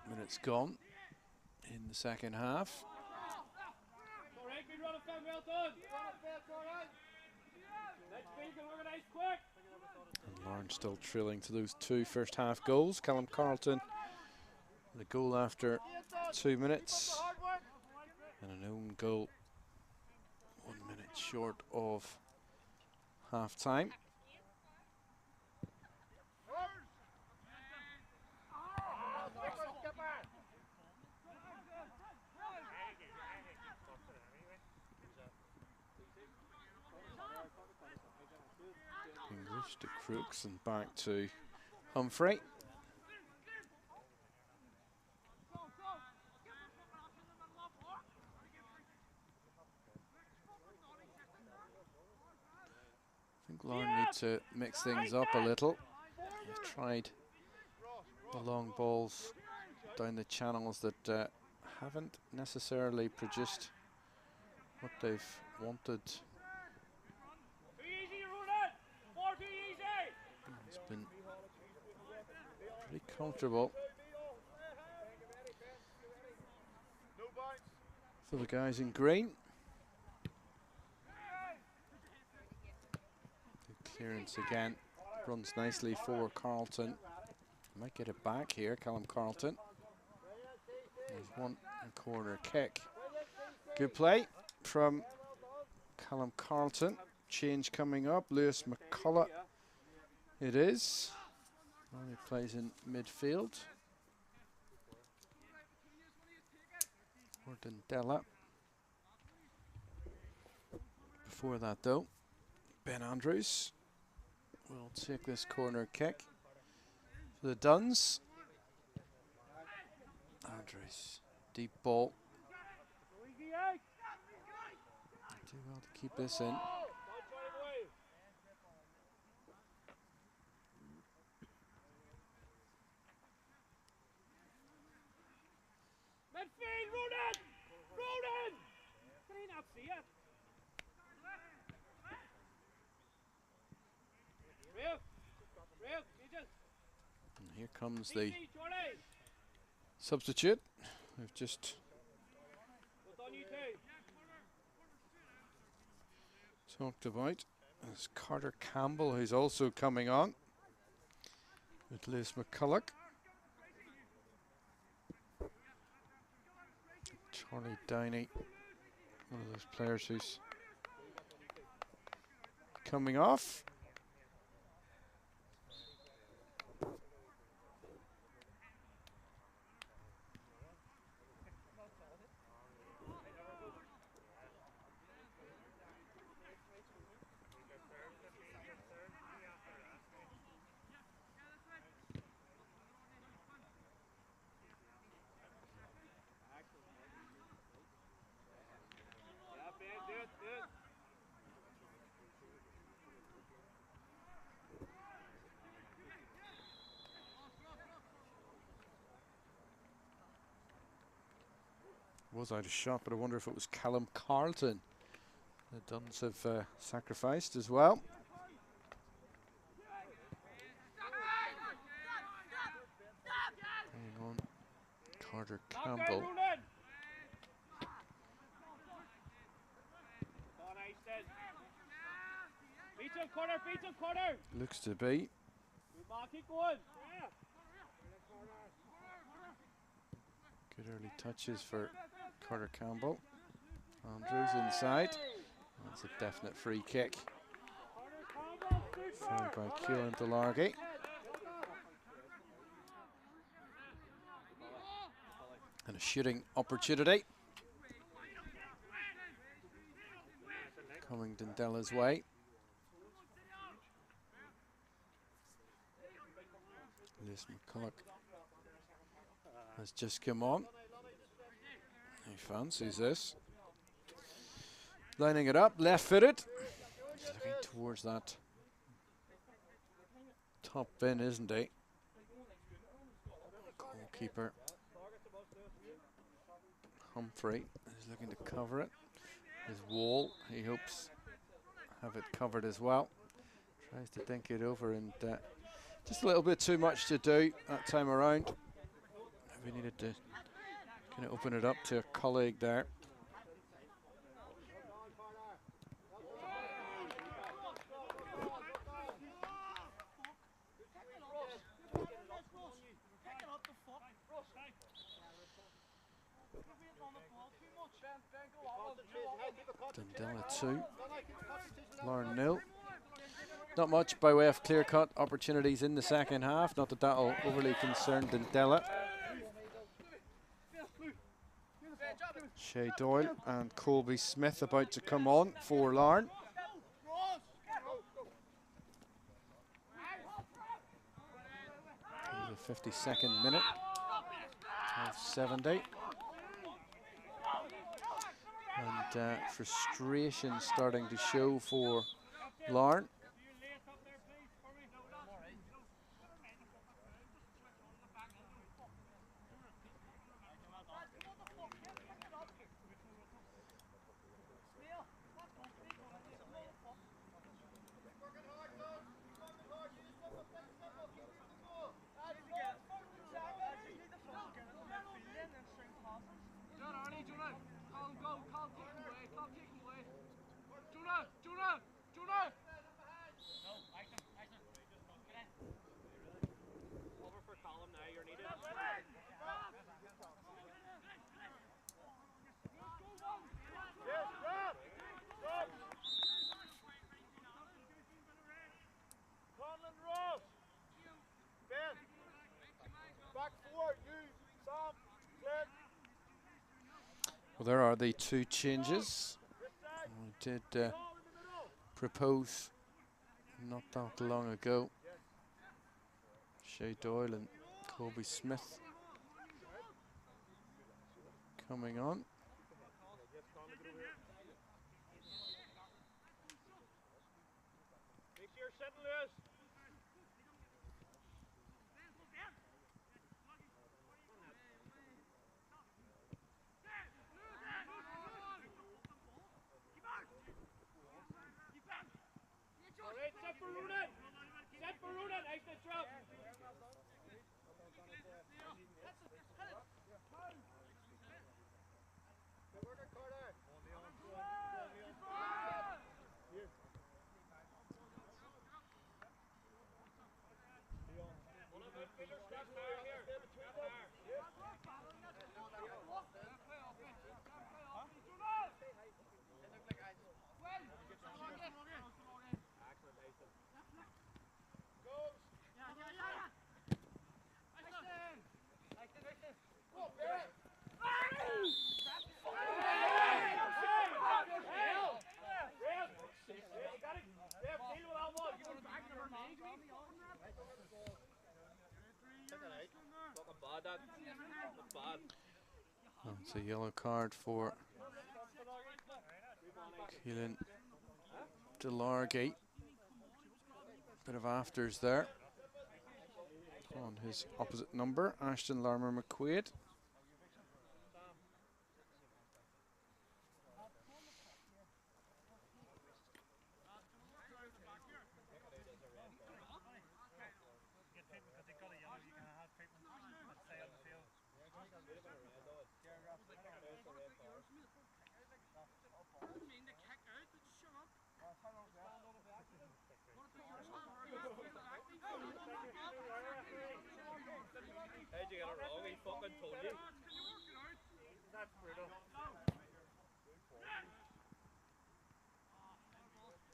Minutes gone in the second half. And Larne still trailing to those 2 first half goals. Callum Carlton, the goal after 2 minutes, and an own goal 1 minute short of half time. English to Crooks and back to Humphrey. I think Larne need to mix things up a little. They've tried the long balls down the channels that haven't necessarily produced what they've wanted. It's been pretty comfortable for the guys in green. The clearance again runs nicely for Carlton. Might get it back here, Callum Carlton. There's one corner kick. Good play from Callum Carlton. Change coming up. Lewis McCullough it is. Well, he plays in midfield. Or Dundela. Before that though, Ben Andrews will take this corner kick for the Duns. Andrews, deep ball. Do well to keep this in. Midfield, Ronan! Ronan! Can he not see it? And here comes the substitute. We've just talked about. There's Carter Campbell, who's also coming on with Lewis McCullough. Charlie Downey, one of those players who's coming off. Was out of shot, but I wonder if it was Callum Carlton. The Duns have sacrificed as well. Hang on, Carter Campbell. Looks to be. Good early touches for Carter Campbell. Andrews inside. That's a definite free kick. Followed by Kieran Delargy. And a shooting opportunity. Coming Dundela's way. Liz McCulloch has just come on. He fancies this. Lining it up, left-footed. He's looking towards that top bin, isn't he? Goalkeeper Humphrey is looking to cover it. His wall, he hopes have it covered as well. Tries to dink it over, and just a little bit too much to do that time around. We needed to kind of open it up to a colleague there. Dundela 2, Larne 0. Not much by way of clear-cut opportunities in the second half. Not that that'll overly concern Dundela. Shay Doyle and Colby Smith about to come on for Larne. The 52nd minute of 70. And frustration starting to show for Larne. Well, there are the two changes. We did propose not that long ago. Shay Doyle and Colby Smith coming on. It's a yellow card for Keelan Delargy. Bit of afters there on his opposite number, Ashton Larmer McQuaid. How'd you get it wrong? He fucking told you. That's brutal.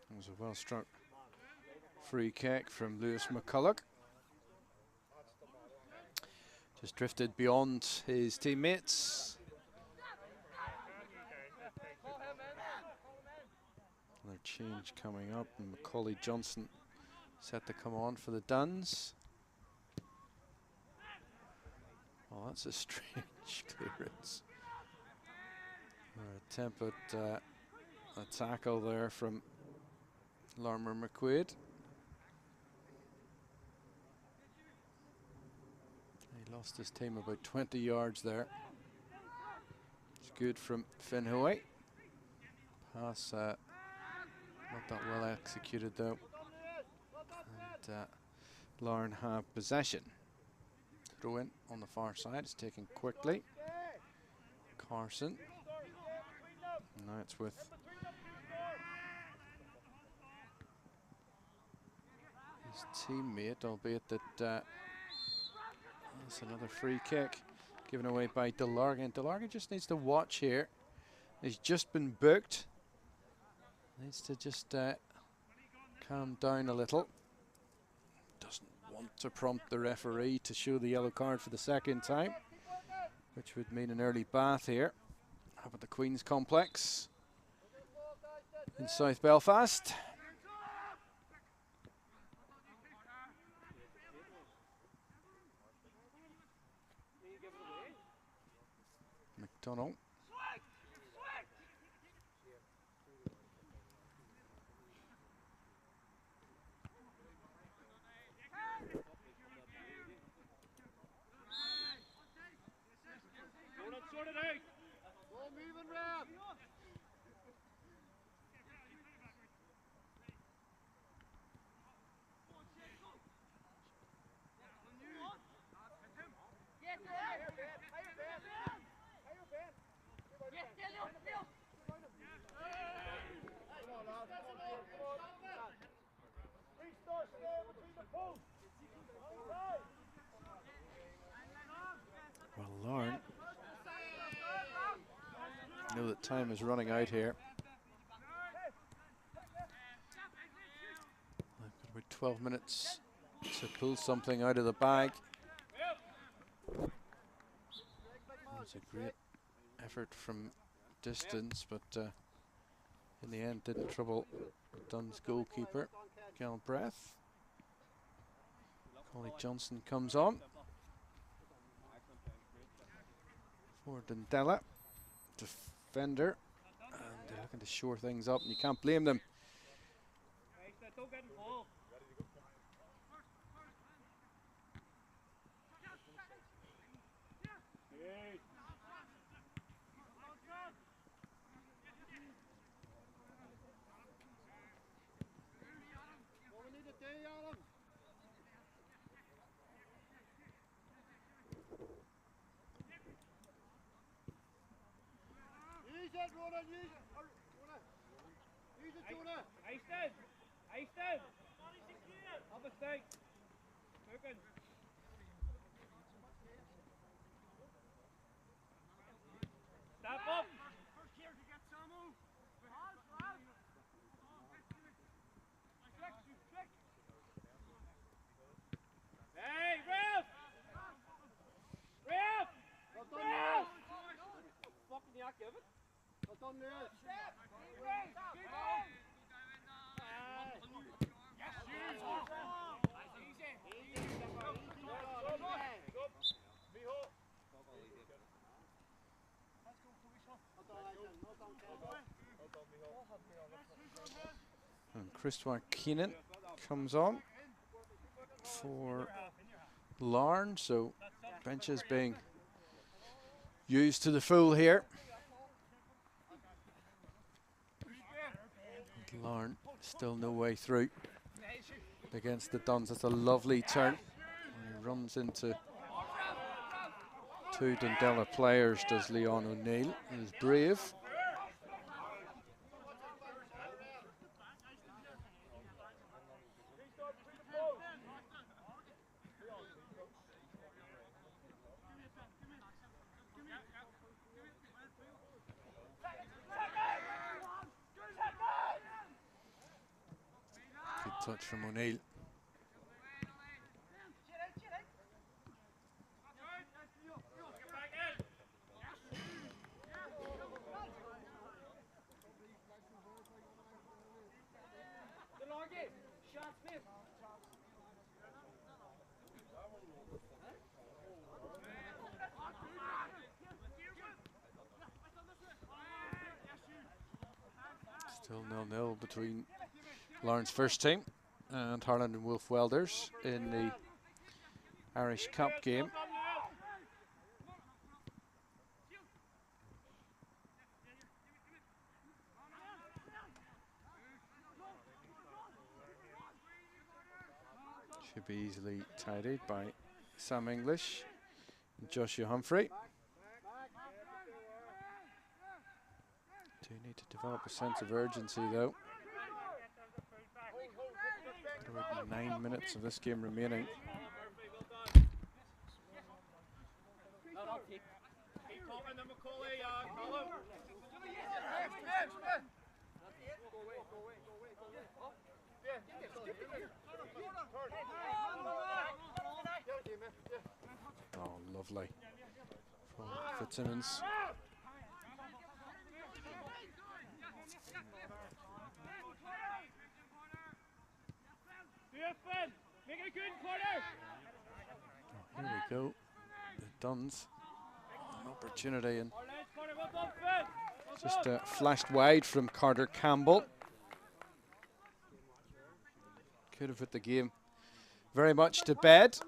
It was a well struck free kick from Lewis McCulloch. Just drifted beyond his teammates. Another change coming up, and Macaulay Johnson set to come on for the Duns. Oh, that's a strange clearance. Attempt at a tackle there from Larne McQuaid. He lost his team about 20 yards there. It's good from Finhoy. Pass not that well executed though. And Larne have possession. Throw in on the far side. It's taken quickly. Carson. Now it's with his teammate, albeit that that's another free kick given away by Delargan. Delargan just needs to watch here. He's just been booked. Needs to just calm down a little. Doesn't want to prompt the referee to show the yellow card for the second time, which would mean an early bath here up at the Queen's Complex in South Belfast. McDonald. Well, Larne, I know that time is running out here. I've got about 12 minutes to pull something out of the bag. It's a great effort from distance, but in the end didn't trouble Dunn's goalkeeper, Galbraith. Macaulay Johnson comes on for Dundela. Defender, and they're looking to shore things up, and you can't blame them. Step up! Hey, ref! Ref! Ref! Fucking the give it. What's on there? Step! Keep going! Keep going! And Christopher Keenan comes on for Larne, so benches being used to the full here. And Larne still no way through against the Duns. That's a lovely turn. He runs into two Dundela players, does Leon O'Neill. He's brave. touch from O'Neill. Still 0-0 between Larne's first team and Harland and Wolf Welders in the Irish Cup game. Should be easily tidied by Sam English and Joshua Humphrey. Do need to develop a sense of urgency though. About 9 minutes of this game remaining. Oh, lovely from Fitzsimmons. Oh, here we go. The Duns, an opportunity, and just flashed wide from Carter Campbell. Could have put the game very much to bed.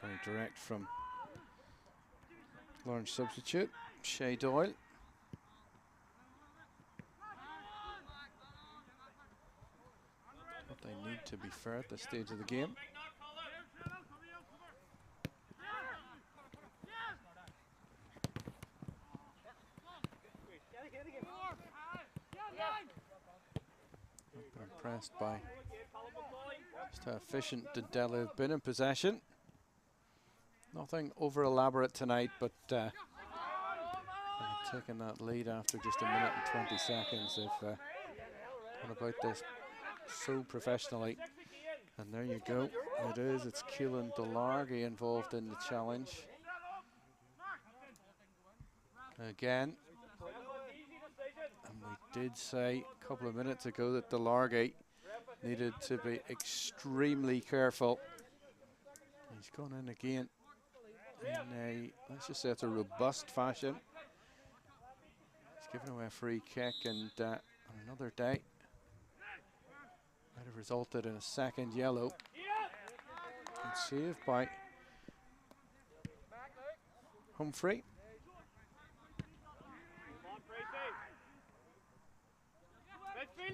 Very direct from Larne substitute, Shea Doyle. But they need to be fair at this stage of the game. Impressed by just how efficient Dundela have been in possession. Nothing over elaborate tonight, but taking that lead after just 1 minute and 20 seconds. They've gone about this so professionally. And there you go. It is. It's Keelan Delargy involved in the challenge. Again. And we did say a couple of minutes ago that Delargy needed to be extremely careful. He's gone in again in a, let's just say it's a robust fashion. He's given away a free kick, and on another day might have resulted in a second yellow. Good save by Humphrey.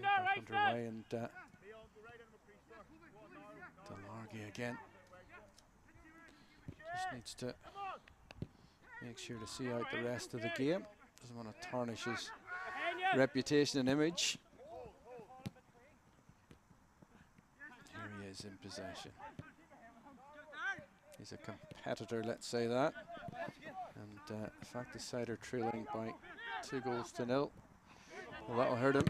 Back underway, and Delargy again. Just needs to make sure to see out the rest of the game. Doesn't want to tarnish his reputation and image. Here he is in possession. He's a competitor, let's say that. And in fact, the side are trailing by 2-0. Well, that'll hurt him.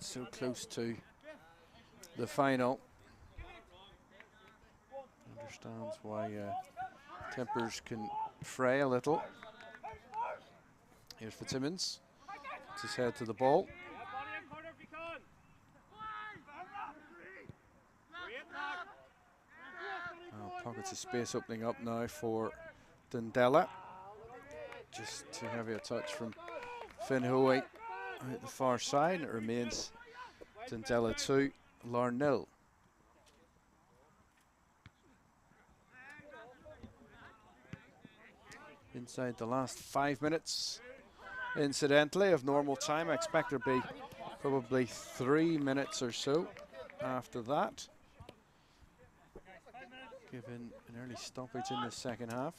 So close to the final. Understands why tempers can fray a little. Here's Fitzsimmons. Puts his head to the ball. Pockets of space opening up now for Dundela. Just too heavy a touch from Finn Hoey. At the far side, it remains Dundela 2, Larne 0. Inside the last 5 minutes, incidentally, of normal time. I expect there'll be probably 3 minutes or so after that. Given an early stoppage in the second half.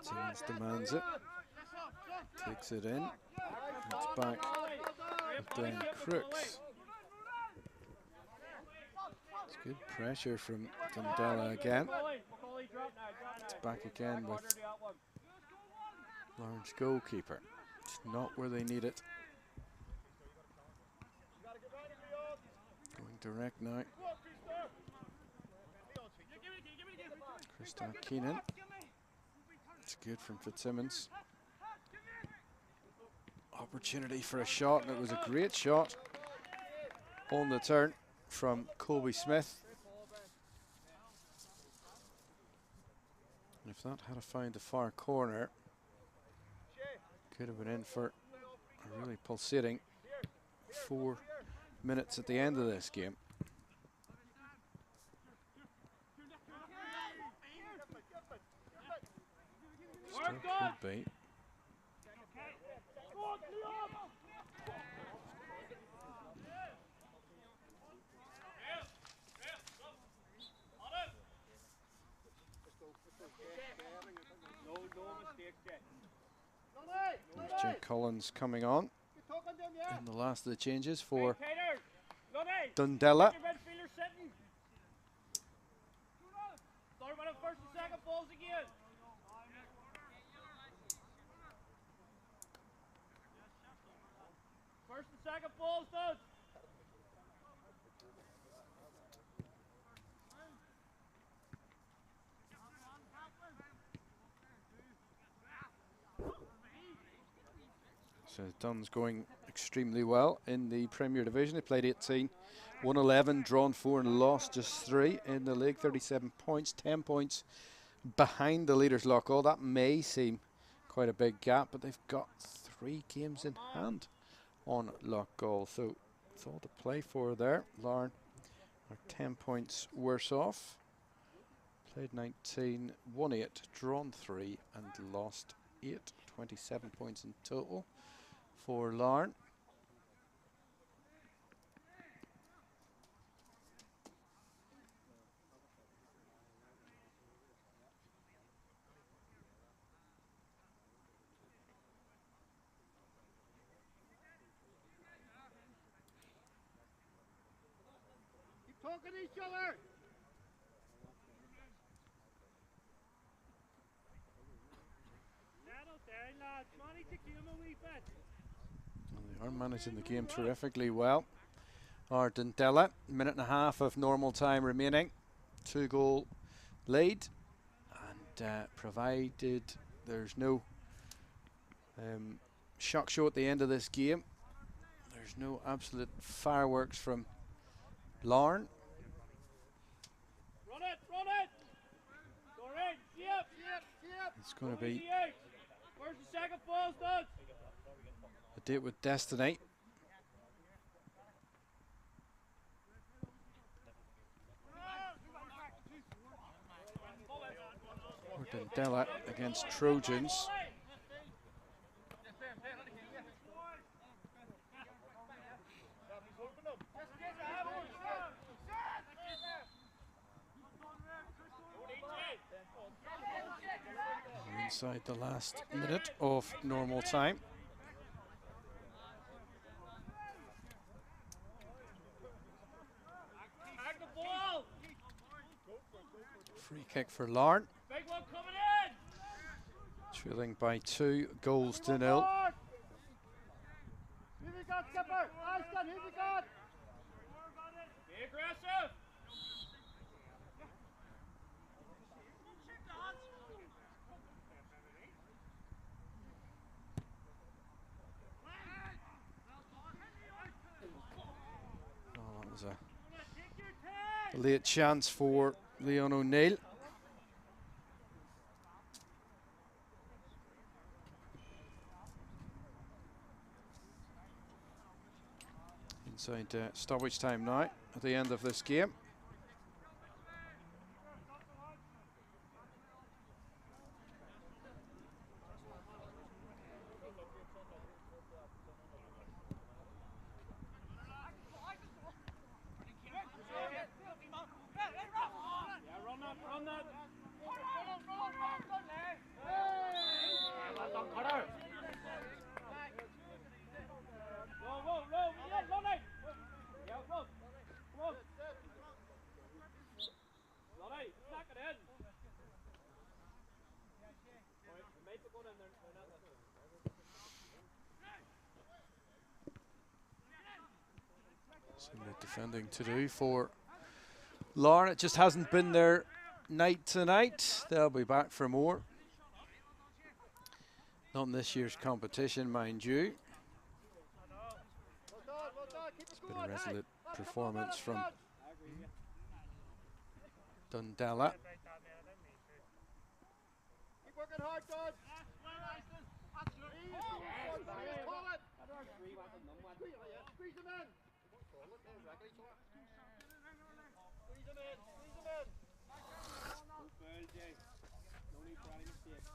Timmins demands it, takes it in, it's back with Crooks. It's good pressure from Dundela again. It's back again with Larne's goalkeeper. It's not where they need it. Going direct now. Christoph Keenan. It's good from Fitzsimmons. Opportunity for a shot, and it was a great shot on the turn from Colby Smith. If that had found the far corner, could have been in for a really pulsating 4 minutes at the end of this game. Still could be. There's Jake Collins coming on in the last of the changes for Dundela. First and second balls, dude. So Dunn's going extremely well in the Premier Division. They played 18, won 11, drawn 4 and lost just 3 in the league. 37 points, 10 points behind the leaders Loughgall. That may seem quite a big gap, but they've got 3 games in hand on Loughgall. So it's all to play for there. Larne are 10 points worse off. Played 19, won 8, drawn 3 and lost 8. 27 points in total for Larne. Keep talking to each other. Settle down, lads. Money to give him a wee bit. And they are managing the game terrifically well. Are Dundela, minute and a half of normal time remaining. 2-goal lead. And provided there's no shock show at the end of this game, there's no absolute fireworks from Larne. Run it, run it. Go in, yep, yep, yep. It's going to be Where's the second balls, dude? a date with destiny. For Dundela against Trojans. Inside the last minute of normal time. Free kick for Larne. Big one coming in. Trailing by 2 goals to 0. Who we got, skipper? Ashton, who we got? Be aggressive. Oh, that was a late chance for Leon O'Neill. inside stoppage time now at the end of this game. Some good defending to do for Larne. It just hasn't been their night tonight. They'll be back for more. Not in this year's competition, mind you. It's been a resolute performance from Dundela. Keep working hard, Todd. Squeeze him in. Squeeze him in. Squeeze him in. No need for any mistake.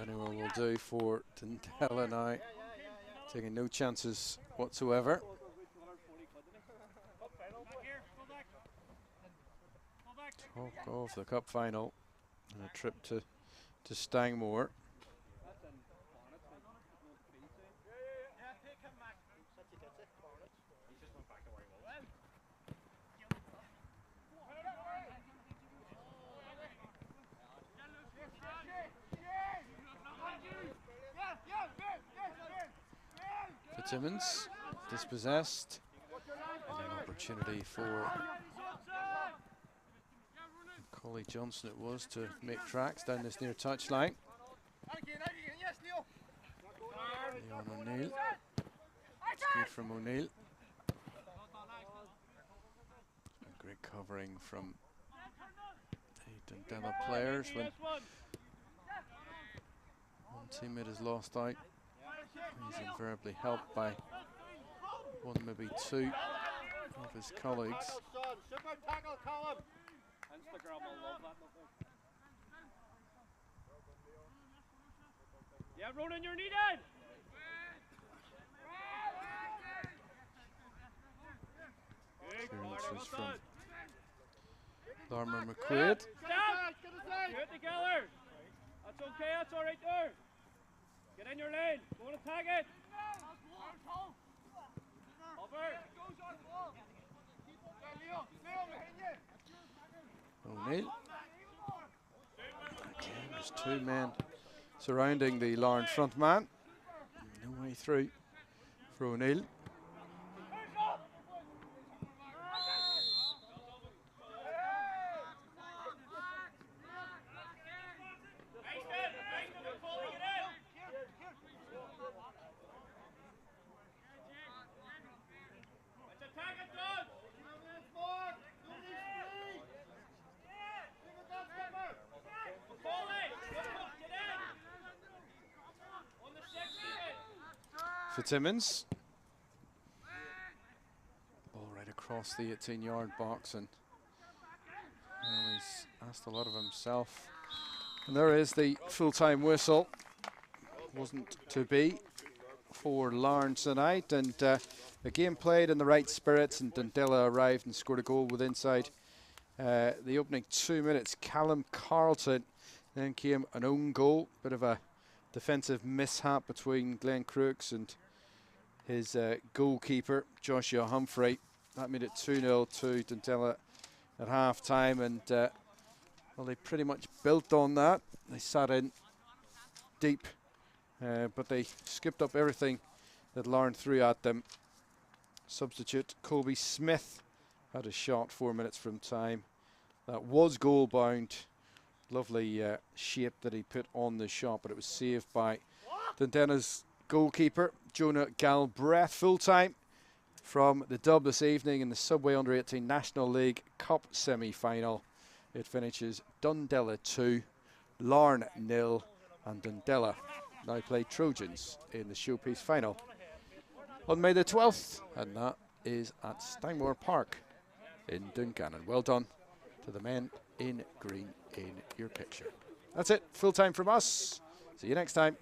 Anyone will do for Dundela now. Taking no chances whatsoever. Talk of the cup final and a trip to Stangmore. Fitzsimmons dispossessed, and an opportunity for Collie Johnson it was to make tracks down this near touchline. Leon O'Neill. It's good from O'Neill. Great covering from the Dundela players when one teammate is lost out. He's invariably helped by one, maybe two of his colleagues. Yeah, Ronan, you're needed. Clearances from Larmer McQuaid. Stop! Do it together. That's okay, that's all right there. Get in your lane. Go and attack it. Over. O'Neill. Again, there's two men surrounding the Larne front man. No way through for O'Neill. Fitzsimmons. Ball right across the 18-yard box, and well, he's asked a lot of himself. And there is the full-time whistle. Wasn't to be for Larne tonight, and the game played in the right spirits, and Dundela arrived and scored a goal with inside the opening 2 minutes. Callum Carlton, then came an own goal, bit of a defensive mishap between Glenn Crooks and his goalkeeper, Joshua Humphrey. That made it 2-0 to Dundela at half-time, and well, they pretty much built on that. They sat in deep, but they skipped up everything that Larne threw at them. Substitute Colby Smith had a shot 4 minutes from time. That was goal-bound. Lovely shape that he put on the shot, but it was saved by Dundela's goalkeeper, Jonah Galbraith. Full time, from the dub this evening in the Subway Under-18 National League Cup semi-final. It finishes Dundela 2, Larne 0, and Dundela now play Trojans in the showpiece final on May the 12th, and that is at Stangmore Park in Dungannon. Well done to the men in green in your picture. That's it, full time from us. See you next time.